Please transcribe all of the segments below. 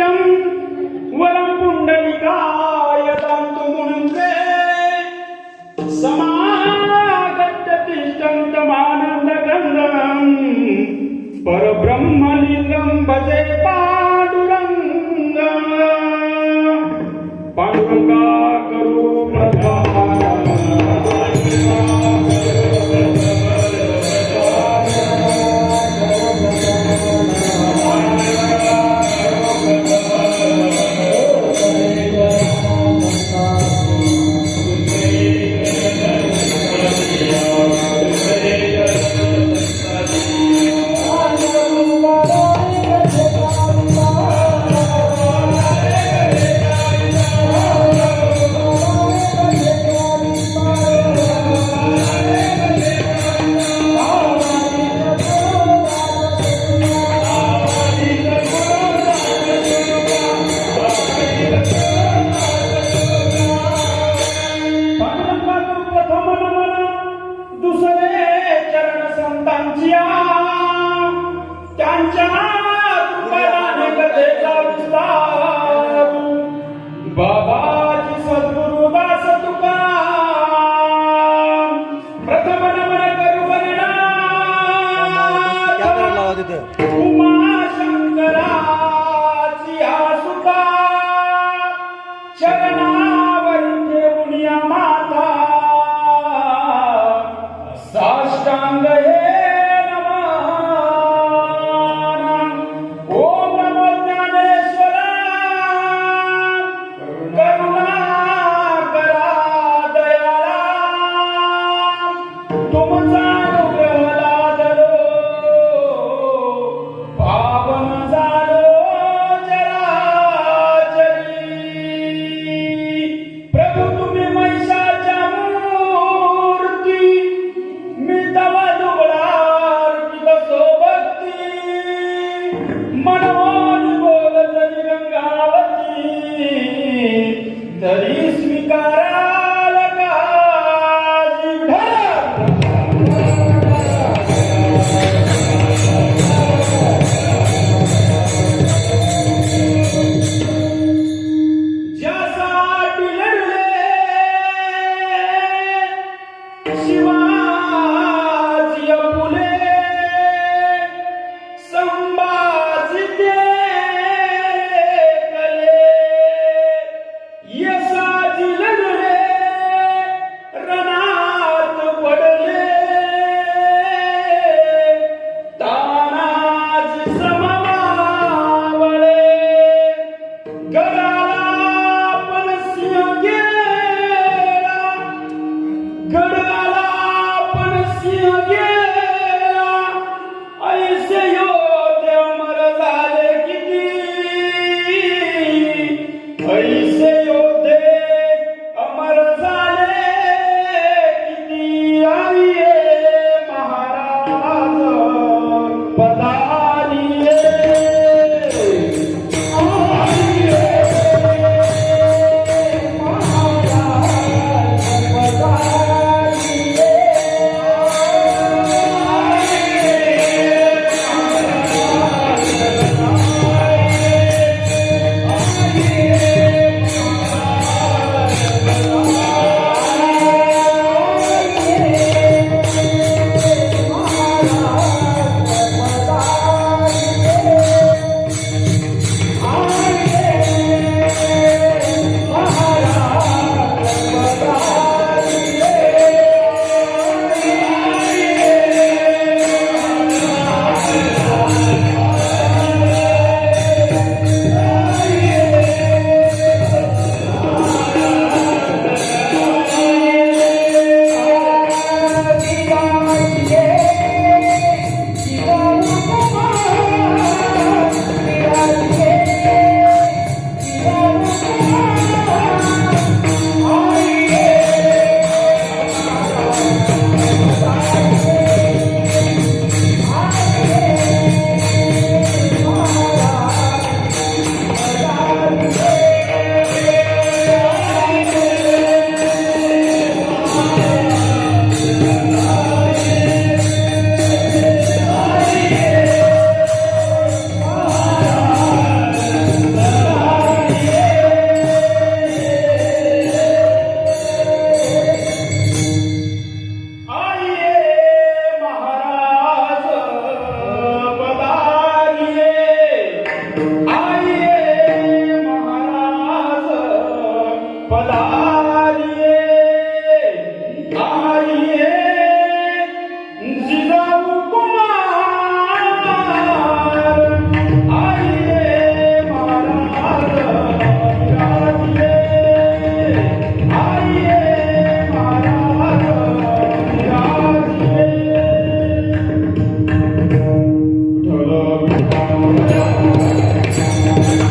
सत्यम वरं पुंडलिकाय तन्तुमुंसे समागत्य तिष्ठन्तमानन्दगन्धं परब्रह्मलिङ्गं भजे पाण्डुरङ्गं पाण्डुरङ्गा करो प्रधान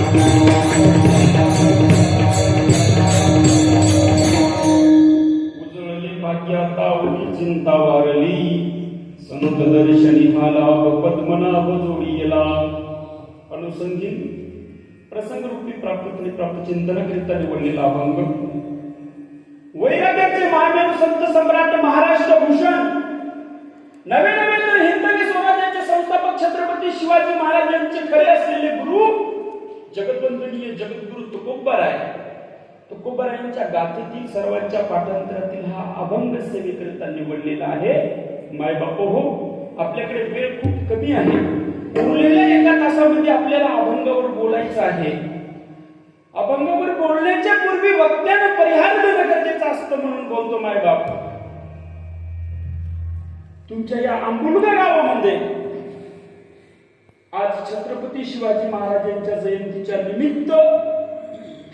उजळली भाग्याता ओली चिंता वारली संत दर्शनी हाला पद्मनाभ जोडीला अनुसंगीन प्रसंग रूपी प्राप्त चिंतनाकरिता निवडलेला अभंग वैराग्याचे महामेरू संत सम्राट महाराष्ट्र भूषण नवे नवे तर हिंदवी स्वराज्याचे संस्थापक छत्रपती शिवाजी महाराज यांचे खरे असलेले गुरु जगद्वंदनीय जगद्गुरु तुकोबारायांच्या गाथेतील सर्वांच्या पाठांतरातील हा अभंग सेवेकरिता निवडलेला आहे. माय बापू हो, आपल्याकडे वेळ खूप कमी आहे. उरलेल्या एका तासामध्ये आपल्याला अभंगावर बोलायचं आहे. अभंगावर बोलण्याच्या पूर्वी वक्त्यानं परिहार देणं गरजेचं असतं म्हणून बोलतो माय बाप. तुमच्या या आंबुलगा गावामध्ये आज छत्रपती शिवाजी महाराजांच्या जयंतीच्या निमित्त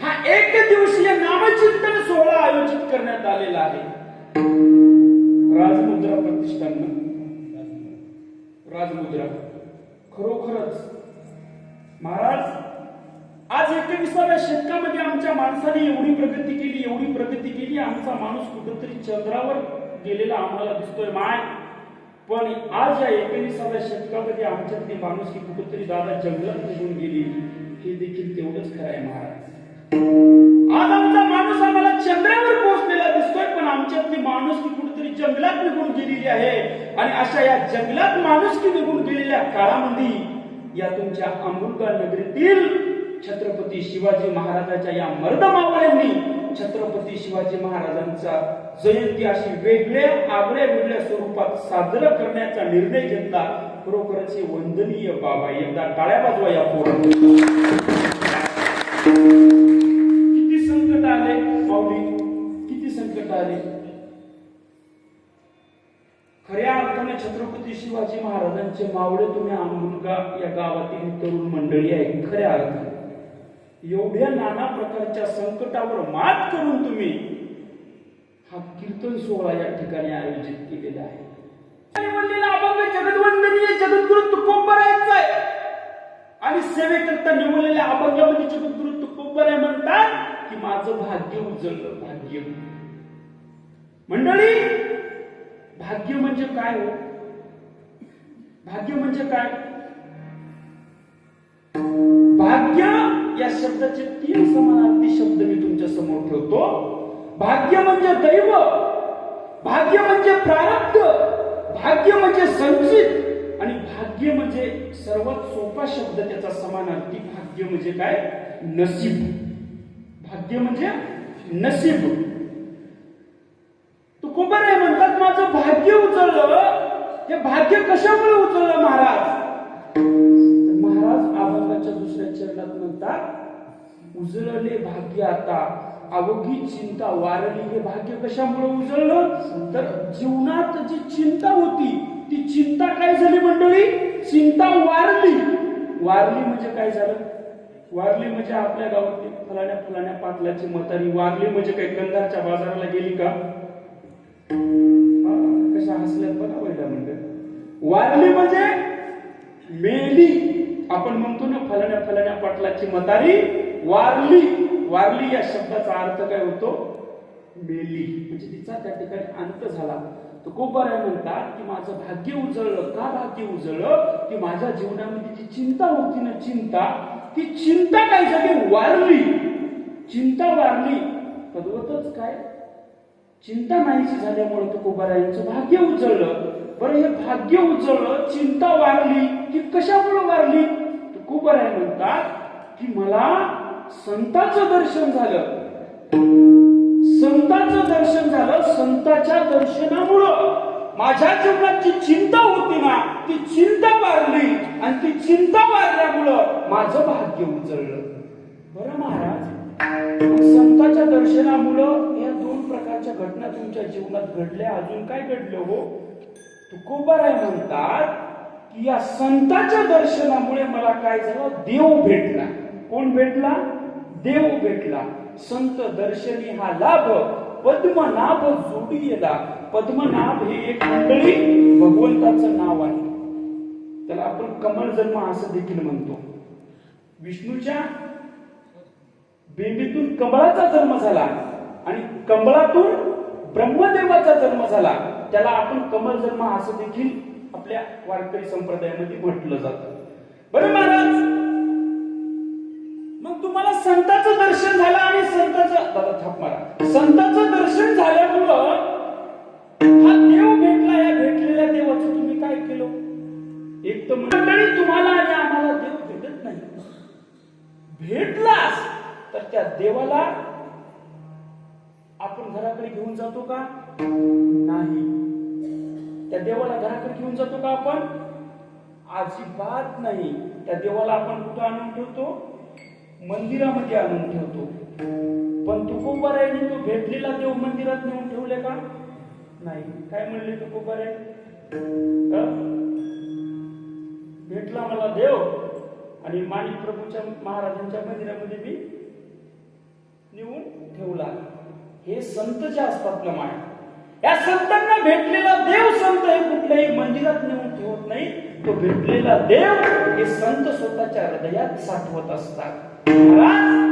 हा एक दिवसीय नामचिंतन सोहळा आयोजित करण्यात आलेला आहे. राजमुद्रा प्रतिष्ठान राजमुद्रा खरोखरच महाराज आज 21व्या शतकामध्ये आमच्या माणसाने एवढी प्रगती केली. आमचा माणूस कुठेतरी चंद्रावर गेलेला आम्हाला दिसतोय माय. पण आज या 21व्या शतकामध्ये आमच्यातली माणूस की कुठेतरी दादा जंगलात निघून गेली, हे देखील तेवढंच खरं आहे महाराज. आज आमचा माणूस आम्हाला चंद्रावर पोहोचलेला दिसतोय, पण आमच्यातली माणूस की कुठेतरी जंगलात निघून गेलेली आहे. आणि अशा या जंगलात माणूस की निघून गेलेल्या काळामध्ये या तुमच्या आंबुलगा नगरीतील छत्रपती शिवाजी महाराजांच्या या मर्दमावळ्यांनी छत्रपती शिवाजी महाराजांचा जयंती अशी वेगळ्या स्वरूपात साजरा करण्याचा निर्णय घेतला. खरोखरच हे वंदनीय बाबा. एकदा टाळ्या वाजवा या पोरांना. किती संकट आले माऊली, किती संकट आले. खऱ्या अर्थाने छत्रपती शिवाजी महाराजांचे मावळे तुम्ही आंबुलगा या गावातील तरुण मंडळी आहे. खऱ्या अर्थाने एवढ्या नाना प्रकारच्या संकटावर मात करून तुम्ही हा कीर्तन सोहळा या ठिकाणी आयोजित केलेला आहे. अभंग जगद्वंदनीय जगद्गुरु तुकोबारायांचा आहे. आणि सेवेकरता निवडलेल्या अभंगामध्ये जगद्गुरु तुकोबाराय म्हणतात की माझं भाग्य उजळलं. भाग्य मंडळी, भाग्य म्हणजे काय हो? भाग्य म्हणजे काय? भाग्य या शब्दाचे 3 समानार्थी शब्द मी तुमच्या समोर ठेवतो. भाग्य म्हणजे दैव, भाग्य म्हणजे प्रारब्ध, भाग्य म्हणजे संचित आणि भाग्य म्हणजे सर्वात सोपा शब्द त्याचा समानार्थी भाग्य म्हणजे काय? नसीब. भाग्य म्हणजे नसीब. तुकोबाराय म्हणतात माझं भाग्य उजळलं. हे भाग्य कशामुळे उजळलं महाराज? महाराज अभंगाच्या दुसऱ्या चरणात म्हणतात उजळले भाग्य आता अवघी चिंता वारली. हे भाग्य कशामुळे उजळलं? तर जीवनात जी चिंता होती ती चिंता काय झाली मंडळी? चिंता वारली. वारली म्हणजे काय झालं? वारली म्हणजे आपल्या गावातली फलाण्या पाटलाची म्हातारी वारली म्हणजे काय कंधारच्या बाजाराला गेली का? कशा हसल्यात बघा पहिला मंडळ. वारली म्हणजे मेली. आपण म्हणतो ना फलाण्या पाटलाची म्हातारी वारली. वारली या शब्दाचा अर्थ काय होतो? मेली. म्हणजे तिचा त्या ठिकाणी अंत झाला. तुकोबाराय म्हणतात की माझं भाग्य उजळलं. का भाग्य उजळलं? की माझ्या जीवनामध्ये जी चिंता होती ना, ती चिंता काय झाली? वारली. चिंता वारली. तद्वतच काय? चिंता नाहीशी झाल्यामुळे तुकोबारायांचं भाग्य उजळलं. बरं, हे भाग्य उजळलं, चिंता वारली की कशामुळे वारली? तुकोबाराय म्हणतात की मला संताचं दर्शन झालं. संताचं दर्शन झालं. संताच्या दर्शनामुळं माझ्या जीवनात जी चिंता होती ना, ती चिंता वारली आणि ती चिंता वारल्यामुळं माझं भाग्य उजळलं. बरं महाराज, संताच्या दर्शनामुळं या 2 प्रकारच्या घटना तुमच्या जीवनात घडल्या. अजून काय घडलं हो? तुकोबाराय म्हणतात की या संताच्या दर्शनामुळे मला काय झालं? देव भेटला. कोण भेटला? देव भेटला. संत दर्शनी हा लाभ पद्मनाभ जोडीला. पद्मनाभ हे एक मंडळी भगवंताचं नाव आहे. त्याला आपण कमल जन्म असं देखील म्हणतो. विष्णूच्या बेंबीतून कमळाचा जन्म झाला आणि कमळातून ब्रह्मदेवाचा जन्म झाला. त्याला आपण कमळ जन्म असं देखील आपल्या वारकरी संप्रदायामध्ये म्हटलं जातं. बरं महाराज, मग तुम्हाला संतांचं दर्शन झालं आणि संतांचं दर्शन झाल्यामुळं हा देव भेटला. या भेटलेल्या देवाचं तुम्ही काय केलं? एक तर मंडळी, तुम्हाला आणि आम्हाला देव भेटत नाही. भेटलास तर त्या देवाला आपण घराकडे घेऊन जातो का? नाही. त्या देवाला घराकडे घेऊन जातो का आपण? अजिबात नाही. त्या देवाला आपण कुठं आणून ठेवतो? मंदिरामध्ये आणून ठेवतो. पण तुकोबारायांनी तो भेटलेला देव मंदिरात नेऊन ठेवले का? नाही. काय म्हणले तुकोबाराय? भेटला मला देव आणि माणिक प्रभूच्या महाराजांच्या मंदिरामध्ये मी नेऊन ठेवला. हे संत जे असतात ना माय, या संतांना भेटलेला देव संत हे कुठल्याही मंदिरात नेऊन ठेवत नाही. तो भेटलेला देव हे संत स्वतःच्या हृदयात साठवत असतात. महाराज,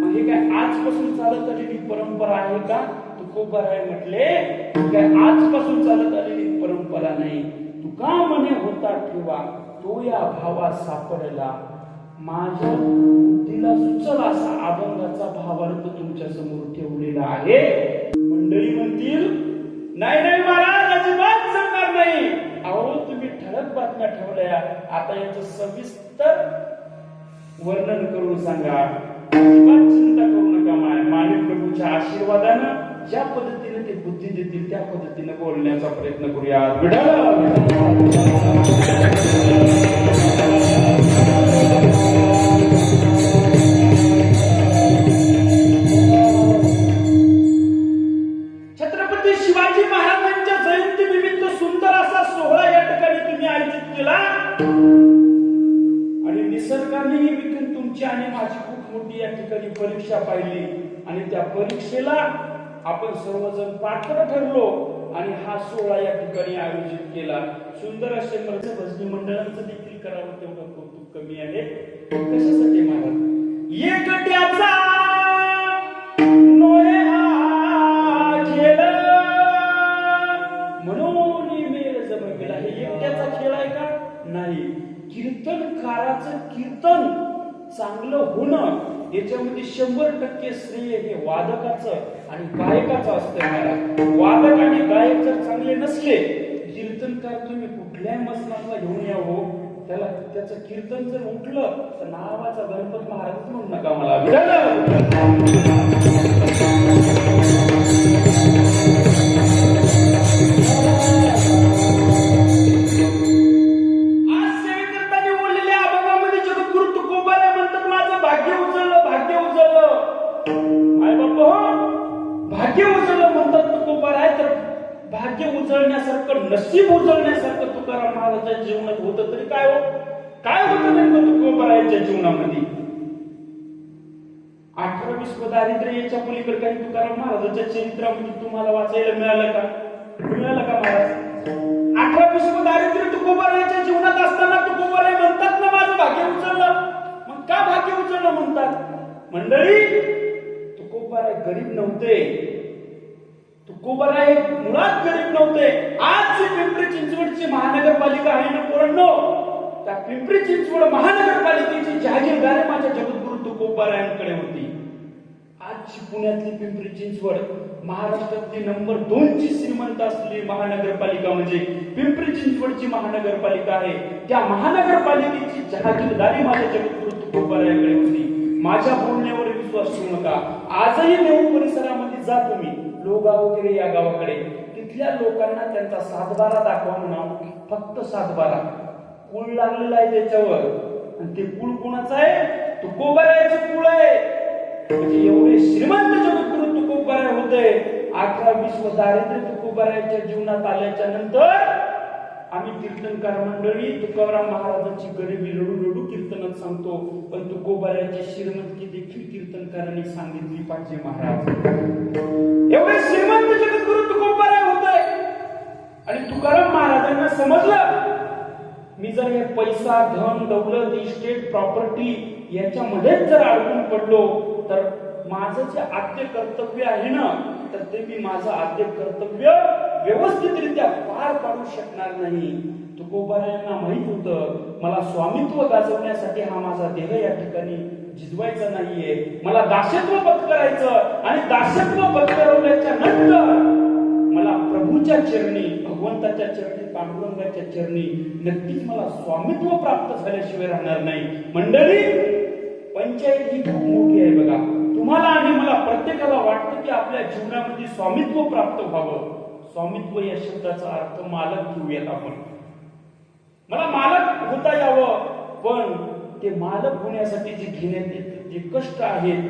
मग हे काय आजपासून चालत आलेली परंपरा आहे का? तुकोबाराय म्हटले काय आजपासून चालत आलेली परंपरा नाही. तुका मने होता ठेवा तो या भावा सापडला. माझ्या बुद्धीला सुचल असा अभंगाचा भावार्थ तुमच्या समोर ठेवलेला आहे. मंडळी म्हणतील नाही नाही महाराज, अजिबात सांगणार नाही. अहो, तुम्ही ठळक बातम्या ठेवल्या, आता याचं सविस्तर वर्णन करून सांगा. अजिबात चिंता करू नका. माणिक प्रभूच्या आशीर्वादानं ज्या पद्धतीने ते बुद्धी देतील त्या पद्धतीने बोलण्याचा प्रयत्न करूया. छत्रपती शिवाजी महाराजांच्या जयंती निमित्त सुंदर असा सोहळा या ठिकाणी तुम्ही आयोजित केला आणि निसर्गानेही देखील तुमची आणि माझी खूप मोठी या ठिकाणी परीक्षा पाहिली आणि त्या परीक्षेला आपण सर्वजण पात्र ठरलो आणि हा सोहळा या ठिकाणी आयोजित केला. सुंदर असे भजनी मंडळांचं देखील करावं तेवढं कौतुक कमी आहे. कशासाठी महाराज? एकट्याचा नोहे हा खेळ म्हणून मेळ जमविला. हे एकट्याचा खेळ आहे का? नाही. कीर्तनकाराचं कीर्तन चांगलं होणं याच्यामध्ये 100% श्रेय हे वादकाचं आणि गायकाचं असतं. महाराज, वादक आणि गायक जर चांगले नसले, कीर्तनकार तुम्ही कुठल्याही मसनाला घेऊन यावं, त्याचं कीर्तन जर उठलं तर नावाचा गणपत महाराज म्हणू नका मला. भाग्य उजळलं म्हणतात तुकोबाराय, तर भाग्य उजळण्यासारखं, नशीब उजळण्यासारखं तुकाराम महाराजांच्या जीवनात होतं तरी काय होतं नेमकं तुकोबारायांच्या जीवनामध्ये? 18-20 दारिद्र्य याच्या पलीकडे काही तुकाराम महाराजांच्या चरित्रामध्ये तुम्हाला वाचायला मिळालं का महाराज? 18-20 दारिद्र्य तुकोबारायांच्या जीवनात असताना तुकोबाराय म्हणतात ना माझं भाग्य उजळलं. मग का भाग्य उजळलं म्हणतात? मंडळी, तुकोबाराय गरीब नव्हते. तुकोबाराय मुळात गरीब नव्हते. आज जी पिंपरी चिंचवडची महानगरपालिका आहे ना पोरांनो, त्या पिंपरी चिंचवड महानगरपालिकेची जागीरदारी माझ्या जगद्गुरु तुकोबारायांकडे होती. आजची पुण्यातली पिंपरी चिंचवड महाराष्ट्रातली नंबर 2 ची श्रीमंत असलेली महानगरपालिका म्हणजे पिंपरी चिंचवडची महानगरपालिका आहे. त्या महानगरपालिकेची जागीरदारी माझ्या जगद्गुरु तुकोबारायांकडे होती. माझ्या बोलण्यावर विश्वास ठेवू नका. आजही नेहरू परिसरामध्ये जा तुम्ही, लोगाव वगैरे या गावाकडे, तिथल्या लोकांना त्यांचा 7-12 दाखवा म्हणावं. फक्त 7-12 कुळ लागलेला आहे त्याच्यावर, आणि ते कुळ कोणाचं आहे? तुकोबारायचं कुळ आहे. म्हणजे एवढे श्रीमंत जगद्गुरु तुकोबाराय होते. 18-20 दारिद्र्य तुकोबारायच्या जीवनात आल्याच्या नंतर आम्ही कीर्तनकार मंडळी तुकाराम महाराजांची गरिबी रडू कीर्तनात सांगतो, पण तुकोबारायांची श्रीमंती देखील कीर्तनकारांनी सांगितली पाहिजे. महाराज एवढे श्रीमंत जगद्गुरु तुकोबाराय होते आणि तुकाराम महाराजांना समजलं मी जर हे पैसा, धन, दौलत, इस्टेट, प्रॉपर्टी याच्यामध्येच जर अडकून पडलो तर माझं जे आद्य कर्तव्य आहे ना, तर ते मी माझं आद्य कर्तव्य व्यवस्थितरित्या पार पाडू शकणार नाही. तुकोबारायांना माहित होतं, मला स्वामित्व गाजवण्यासाठी हा माझा देह या ठिकाणी जिजवायचा नाहीये, मला दास्यत्व पत्करायचं, आणि दास्यत्व पत्करवल्याच्या नंतर मला प्रभूच्या चरणी, भगवंताच्या चरणी, पांडुरंगाच्या चरणी नक्कीच मला स्वामित्व प्राप्त झाल्याशिवाय राहणार नाही. मंडळी, पंचायत ही खूप मोठी आहे बघा. तुम्हाला आणि मला प्रत्येकाला वाटतं की आपल्या जीवनामध्ये स्वामित्व प्राप्त व्हावं. स्वामित्व या शब्दाचा अर्थ मालक घेऊयात आपण. मला मालक होता यावं, पण ते मालक होण्यासाठी जे घेण्यात जे कष्ट आहेत,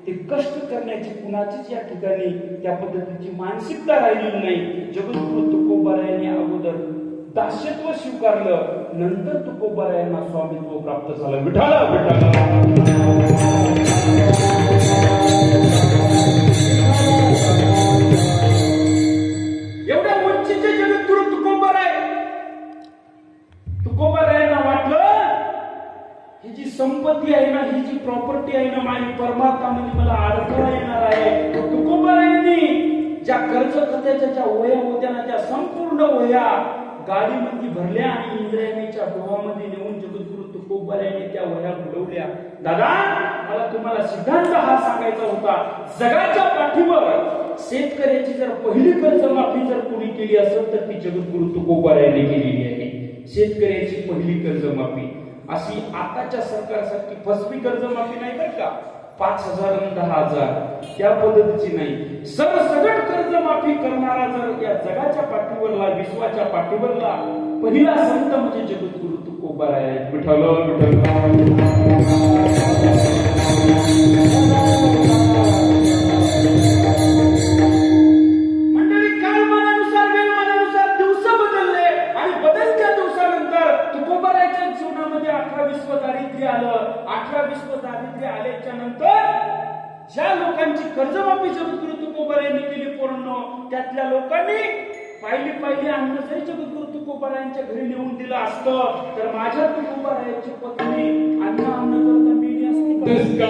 ते कष्ट करण्याची कुणाचीच या ठिकाणी त्या पद्धतीची मानसिकता राहिलेली नाही. जगद्गुरु तुकोबारायांनी अगोदर दास्यत्व स्वीकारलं, नंतर तुकोबारायांना स्वामित्व प्राप्त झालं. विठाला एवढ्या उंचीचे जगद्गुरु तुकोबारायांना वाटलं ही जी संपत्ती आहे ना, ही जी प्रॉपर्टी आहे ना, माझी परमार्थामध्ये मला अडथळा येणार आहे. तुकोबारायांनी ज्या कर्ज खात्याच्या ज्या वह्या होत्या ना, त्या संपूर्ण वह्या गाडीमध्ये भरल्या आणि इंद्रायणीच्या डोहामध्ये नेऊन जगद्गुरु तुकोबारायांनी त्या वह्या बुडवल्या. दादा, मला तुम्हाला सिद्धांत हा सांगायचा होता. जगाच्या पाठीवर शेतकऱ्याची जर पहिली कर्जमाफी जर कोणी केली असेल तर ती जगद्गुरु तुकोबारायांनी केलेली आहे. शेतकऱ्याची पहिली कर्जमाफी अशी आताच्या सरकारसारखी फसवी कर्जमाफी नाही बरं का, 5,000 आणि 10,000 त्या पद्धतीची नाही. सरसकट कर्जमाफी करणारा जर या जगाच्या पाठीवरला, विश्वाच्या पाठीवरला पहिला संत म्हणजे जगद्गुरु तुकोबाराय. विठ्ठल मंडळी, कालमानानुसार वेळमानानुसार दिवस बदलले आणि बदलत्या दिवसानंतर तुकोबारायच्या जीवनामध्ये 18-20 दारिद्र्य आलं. 18-20 दारिद्र्य आल्याच्या नंतर ज्या लोकांची कर्जमाफी जगद्गुरु तुकोबारायांनी केली पूर्ण, त्यातल्या लोकांनी पाहिली अन्न जरी जगद्गुरु तुकोबारायांच्या घरी नेऊन दिलं असतं तर माझ्या तुकोबारायांची पत्नी अन्न करता मिळली असती का?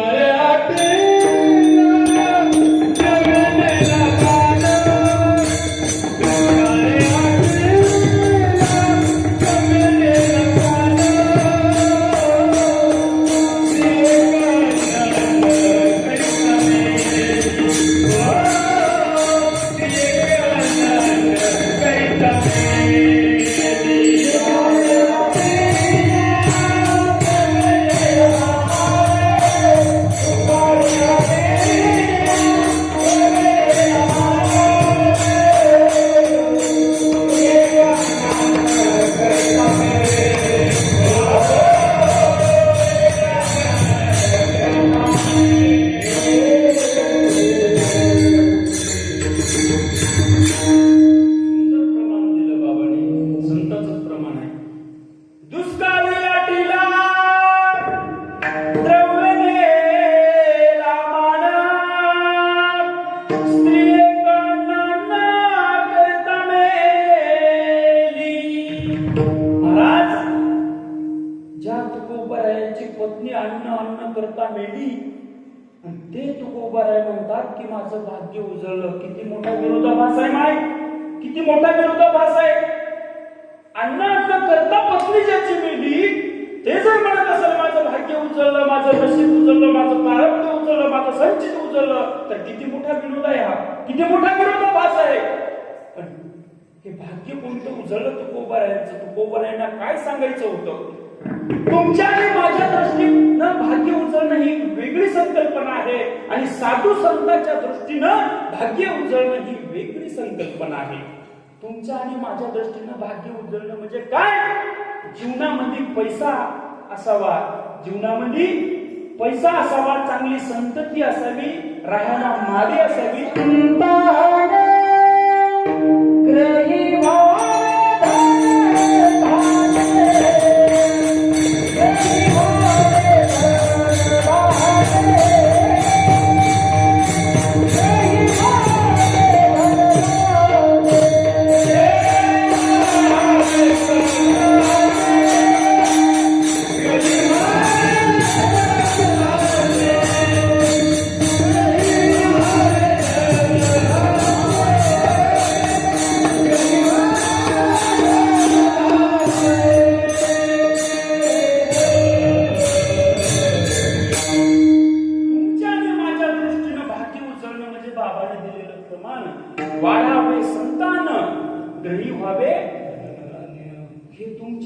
पत्नी अन्न करता मेली आणि ते तुकोबाराय म्हणतात की माझं भाग्य उजळलं. किती मोठा विरोधाभास आहे माय, किती मोठा विरोधाभास आहे. अन्न करता पत्नी ज्याची मेली ते जर म्हणत असेल माझं भाग्य उजळलं, माझं नशीब उजळलं, माझं प्रारब्ध उजळलं, माझं संचित उजळलं, तर किती मोठा विरोध आहे हा, किती मोठा विरोधाभास आहे. पण हे भाग्य कोणतं उजळलं तुकोबारायांचं? तुकोबारायांना काय सांगायचं होतं? तुमच्या आणि माझ्या दृष्टीनं भाग्य उजळणं ही वेगळी संकल्पना आहे आणि साधू संतांच्या दृष्टीनं भाग्य उजळणं ही वेगळी संकल्पना आहे. तुमच्या आणि माझ्या दृष्टीनं भाग्य उजळणं म्हणजे काय? जीवनामध्ये पैसा असावा, जीवनामध्ये पैसा असावा, चांगली संतती असावी, राहायला माडी असावी.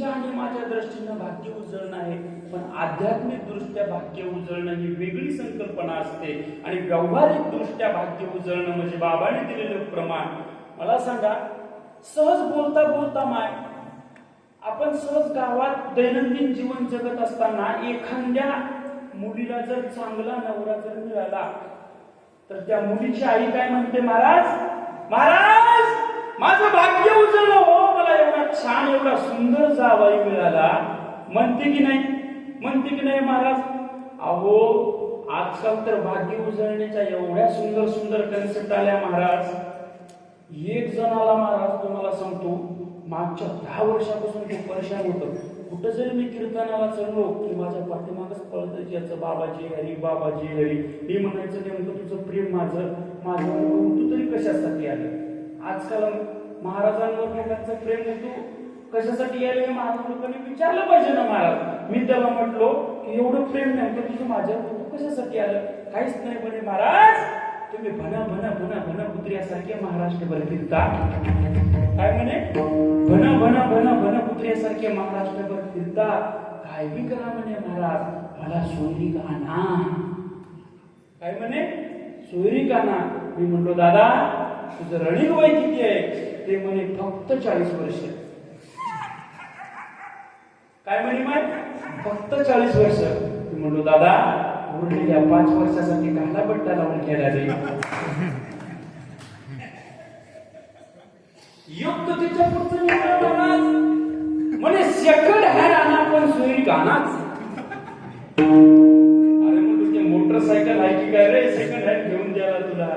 तुमच्या आणि माझ्या दृष्टीनं भाग्य उजळणं आहे, पण आध्यात्मिक दृष्ट्या भाग्य उजळणं ही वेगळी संकल्पना असते. आणि व्यावहारिक दृष्ट्या भाग्य उजळणं म्हणजे बाबाने दिलेलं प्रमाण. मला सांगा, सहज बोलता बोलता आपण सहज गावात दैनंदिन जीवन जगत असताना एखाद्या मुलीला जर चांगला नवरा जर मिळाला तर त्या मुलीची आई काय म्हणते, महाराज महाराज माझं भाग्य उजळलं हो, मला एवढा छान एवढा सुंदर जावई मिळाला. म्हणते की नाही? म्हणते की नाही महाराज? अहो आजकाल तर भाग्य उजळण्याच्या एवढ्या सुंदर सुंदर कन्सेप्ट आल्या महाराज. एक जण आला महाराज, तुम्हाला सांगतो, मागच्या 10 वर्षापासून ते परेशान होतं. कुठं जरी मी कीर्तनाला चढलो की माझ्या पाठीमागच पळतं की याचं बाबाजी हरी बाबाजी हरी. मी म्हणायचं नेमकं तुझं प्रेम माझं तू तरी कशासाठी आले? आजकाल महाराजांवर लोकांचं प्रेम होतो, कशासाठी आले महाराज लोकांनी विचारलं पाहिजे ना महाराज. मी त्याला म्हटलो की एवढं प्रेम नेमकं तुझं माझ्यावर तू कशासाठी आलं? काहीच नाही म्हणे महाराज, तुम्ही भना भना भना भना पुत्र्यासारखे महाराष्ट्रभर फिरता. काय म्हणे? भना भना भना भना पुत्र्यासारखे महाराष्ट्रभर फिरता, काय बी करा म्हणे महाराज, मला सोयरी गाणा. काय म्हणे? सोयरी गाणा. मी म्हणलो दादा तुझं रनिंग वय किती आहे? ते म्हणे फक्त 40 वर्ष. काय म्हणे माय? फक्त 40 वर्ष. मी म्हणलो दादा उरलेल्या 5 वर्षासाठी काला बट्टा लावून खेळला रे. योग्यतेच्या पुढचं महाराज म्हणे सेकंड हँड आणा पण सोयरी गाणाच. अरे मग तुझे मोटरसायकल आहे की काय रे सेकंड हँड घेऊन द्यायला तुला?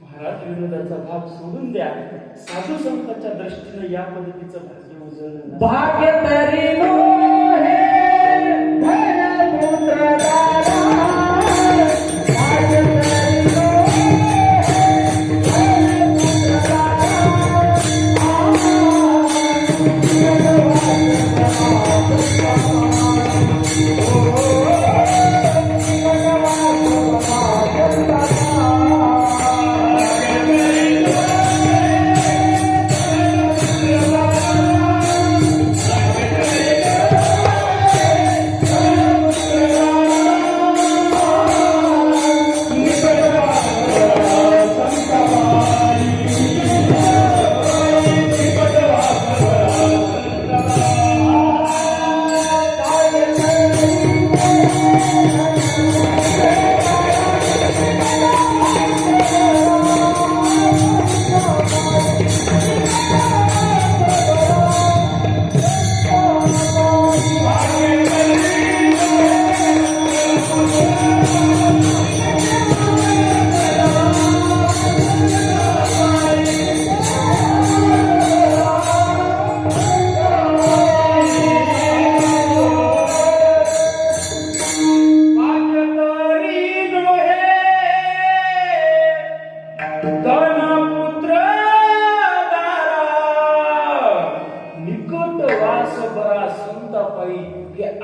महाराज विनोदाचा भाग सोडून द्या. साधू संतांच्या दृष्टीने या पद्धतीचं भाग्य उजळलं. भाग्य तरी नो हे धन पुत्र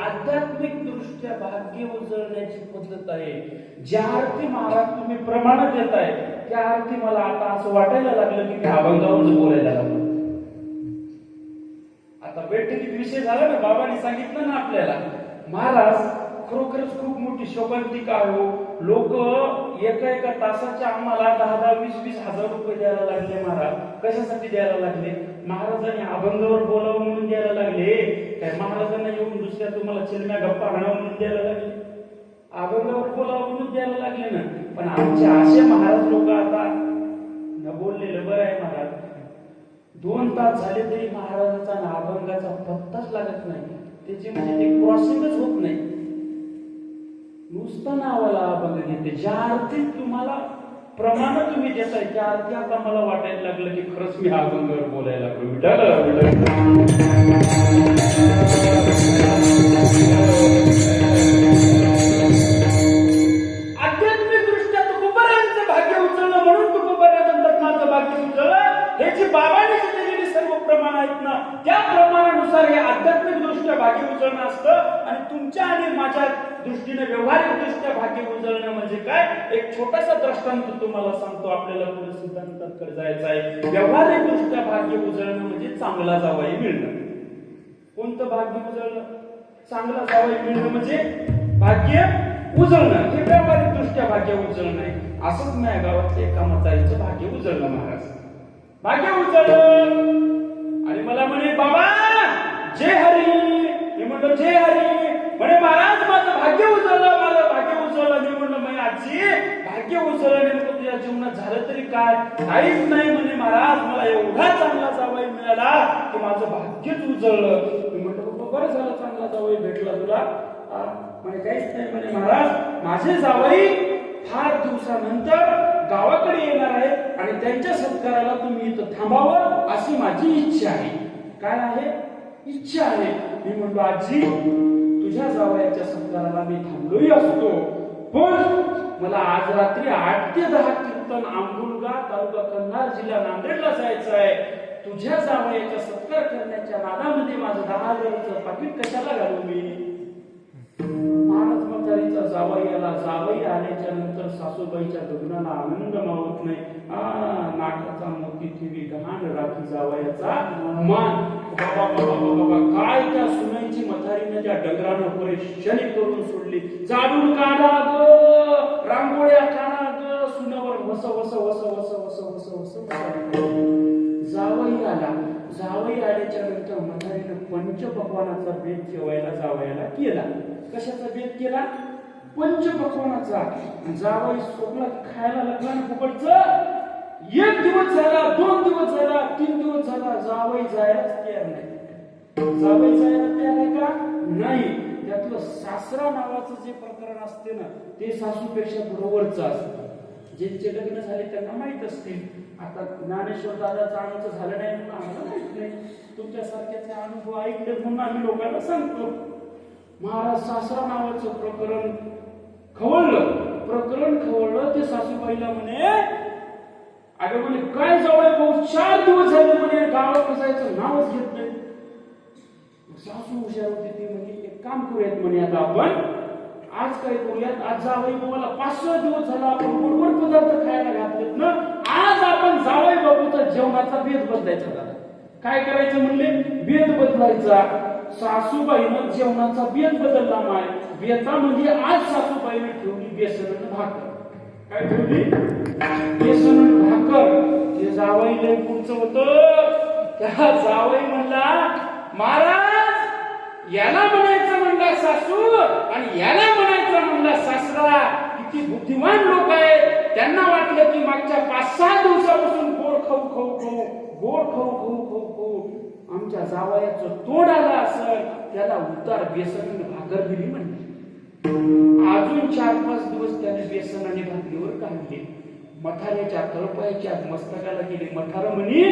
आध्यात्मिक दृष्ट्या भाग्य उजळण्याची पद्धत आहे. ज्या अर्थी महाराज तुम्ही प्रमाण देताय त्या अर्थी मला आता असं वाटायला लागलं की अभंगावरच बोलायला लागलो. आता बैठकीत विषय झाला ना, बाबांनी सांगितलं ना आपल्याला, महाराज खरोखरच खूप मोठी शोकांतिका आहे. लोक एका तासाच्या आम्हाला 10-20 हजार रुपये द्यायला लागले. महाराज कशासाठी द्यायला लागले? महाराजांनी अभंगावर बोलावं म्हणून द्यायला लागले काय? महाराजांना येऊन दुसऱ्या तुम्हाला चिलम्या गप्पा हाणावं म्हणून द्यायला लागले? अभंगावर बोलावं म्हणून द्यायला लागले ना. पण आमचे असे महाराज लोक आता न बोललेलं बरं आहे महाराज. 2 तास झाले तरी महाराजांचा ना अभंगाचा पत्ताच लागत नाही. त्याची म्हणजे ते क्रॉसिंगच होत नाही. नुसतं नावाला अभंग घेते. ज्या अर्थी तुम्हाला प्रमाण तुम्ही देताय त्या अर्थी आता मला वाटायला लागलं की खरंच मी अभंगावर बोलायला लागलो. आध्यात्मिक दृष्ट्या तुकोबारायांचं भाग्य उचललं म्हणून तुकोबारानंतर माझं भाग्य उचललं. हे जी बाबांनी दिलेली सर्व प्रमाण आहेत ना, त्या प्रमाणानुसार हे आध्यात्मिक दृष्ट्या भाग्य उचलणं असतं. आणि तुमच्या आणि माझ्या दृष्टीने व्यवहार व्यावहारिकदृष्ट्या भाग्य उजळणं म्हणजे काय एक छोटासा दृष्टांत तुम्हाला सांगतो, आपल्याला पुढे सिद्धांताकडे जायचं आहे. व्यावहारिकदृष्ट्या भाग्य उजळणं म्हणजे चांगला जावई मिळणं. कोणतं भाग्य उजळलं? चांगला जावई मिळणं म्हणजे भाग्य उजळणं, हे व्यावहारिकदृष्ट्या भाग्य उजळणं आहे. असंच माझ्या गावातल्या एका म्हातारीचं भाग्य उजळलं. महाराज भाग्य उजळलं आणि मला म्हणे बाबा जय हरी. मी म्हणलो जय हरी. म्हणे महाराज माझं भाग्य उजळलं, माझं भाग्य उजळलं. मी म्हणलं मी आजी भाग्य उजळलं नेमकं तुझ्या जीवनात झालं तरी काय? काहीच नाही म्हणे महाराज, मला एवढा चांगला जावई मिळाला की माझं भाग्यच उजळलं. मी म्हणलं बरं झालं, चांगला जावई भेटला तुला. म्हणे काहीच नाही म्हणे महाराज, माझे जावई फार दिवसानंतर गावाकडे येणार आहेत आणि त्यांच्या सत्काराला तुम्ही इथं थांबावं अशी माझी इच्छा आहे. काय आहे? इच्छा आहे. मी म्हणलो आजी तुझ्या जावयाच्या सत्काराला मी थांबलोही असतो, पण मला आज रात्री 8 ते 10 कीर्तन आंबुलगा तालुका कंधार जिल्हा नांदेडला जायचं आहे. तुझ्या जावयाच्या सत्कार करण्याच्या नादामध्ये माझं 10,000चं पाकिट कशाला घालू मी? महाराज म्हातारीचा जावई आला. जावई आल्याच्या नंतर सासूबाईच्या लग्नाला आनंद मावत नाही. नाकाचा मोती ठेवी गहाण राखी जावयाचा मान. बाबा बाबा बाबा काय त्या सुनाईची म्हातारीने त्या डगरानं परेशानी करून सोडली. जाडून काढा ग, रांगोळ्या काढा ग, सुनावर वस वस वस वस वस वस वस. जावई आला. जावई आल्याच्या नंतर म्हातारीनं पंचपक्वानाचा बेत जेवायला जावयाला केला. कशाचा बेत केला? पंचपक्वानाचा. जावई स्वप्नात खायला लागला ना फुकटचं. 1 दिवस झाला, 2 दिवस झाला, 3 दिवस झाला, जावई जायलाच तयार नाही. जावई जायला तयार आहे का? नाही. त्यातलं सासरा नावाचं जे प्रकरण असते ना ते सासूपेक्षा बरोबरच असतं. ज्यांचे लग्न झाले त्यांना माहित असतील. आता ज्ञानेश्वर दादाचं आमचं झालं नाही म्हणून आम्हाला माहित नाही, तुमच्यासारख्याचे अनुभव ऐकले म्हणून आम्ही लोकांना सांगतो. महाराज सासरा नावाचं प्रकरण खवळलं. ते सासूबाईला म्हणे अगं म्हणे काय जावई भाऊ 4 दिवस झाले म्हणे गावात जायचं नावच घेत नाही. सासू हुशार होती ती म्हणे एक काम करूयात म्हणे आता आपण आज काय करूयात, आज जावई बाबूला 5-6 दिवस झाला आपण गोड पदार्थ खायला घातलेत ना, आज आपण जावई बाबूचा जेवणाचा बेत बदलायचा. दादा काय करायचं म्हणले? बेत बदलायचा. सासूबाईनं जेवणाचा बेत बदलला नाही. बेतामध्ये आज सासूबाईनं ठेवली बेसन आणि भाकर. काय ठेवली? बेसन आणि भाकर. ते जावई लय पुढचं होतं. त्या जावई म्हणला महाराज याला म्हणायचं म्हणला सासू आणि याला म्हणायचं म्हणला सासरा. किती बुद्धिमान लोक आहेत. त्यांना वाटलं की मागच्या 5-6 दिवसापासून गोड खाऊ आमच्या जावयाचं तोड आला असेल, त्याला उतार बेसन आणि भाकर दिली म्हणली. अजून 4-5 दिवस त्याने बेसन आणि भाकरीवर काढले. मठाऱ्याच्या तळपायाच्या मस्तकाला गेले. मठारा म्हणे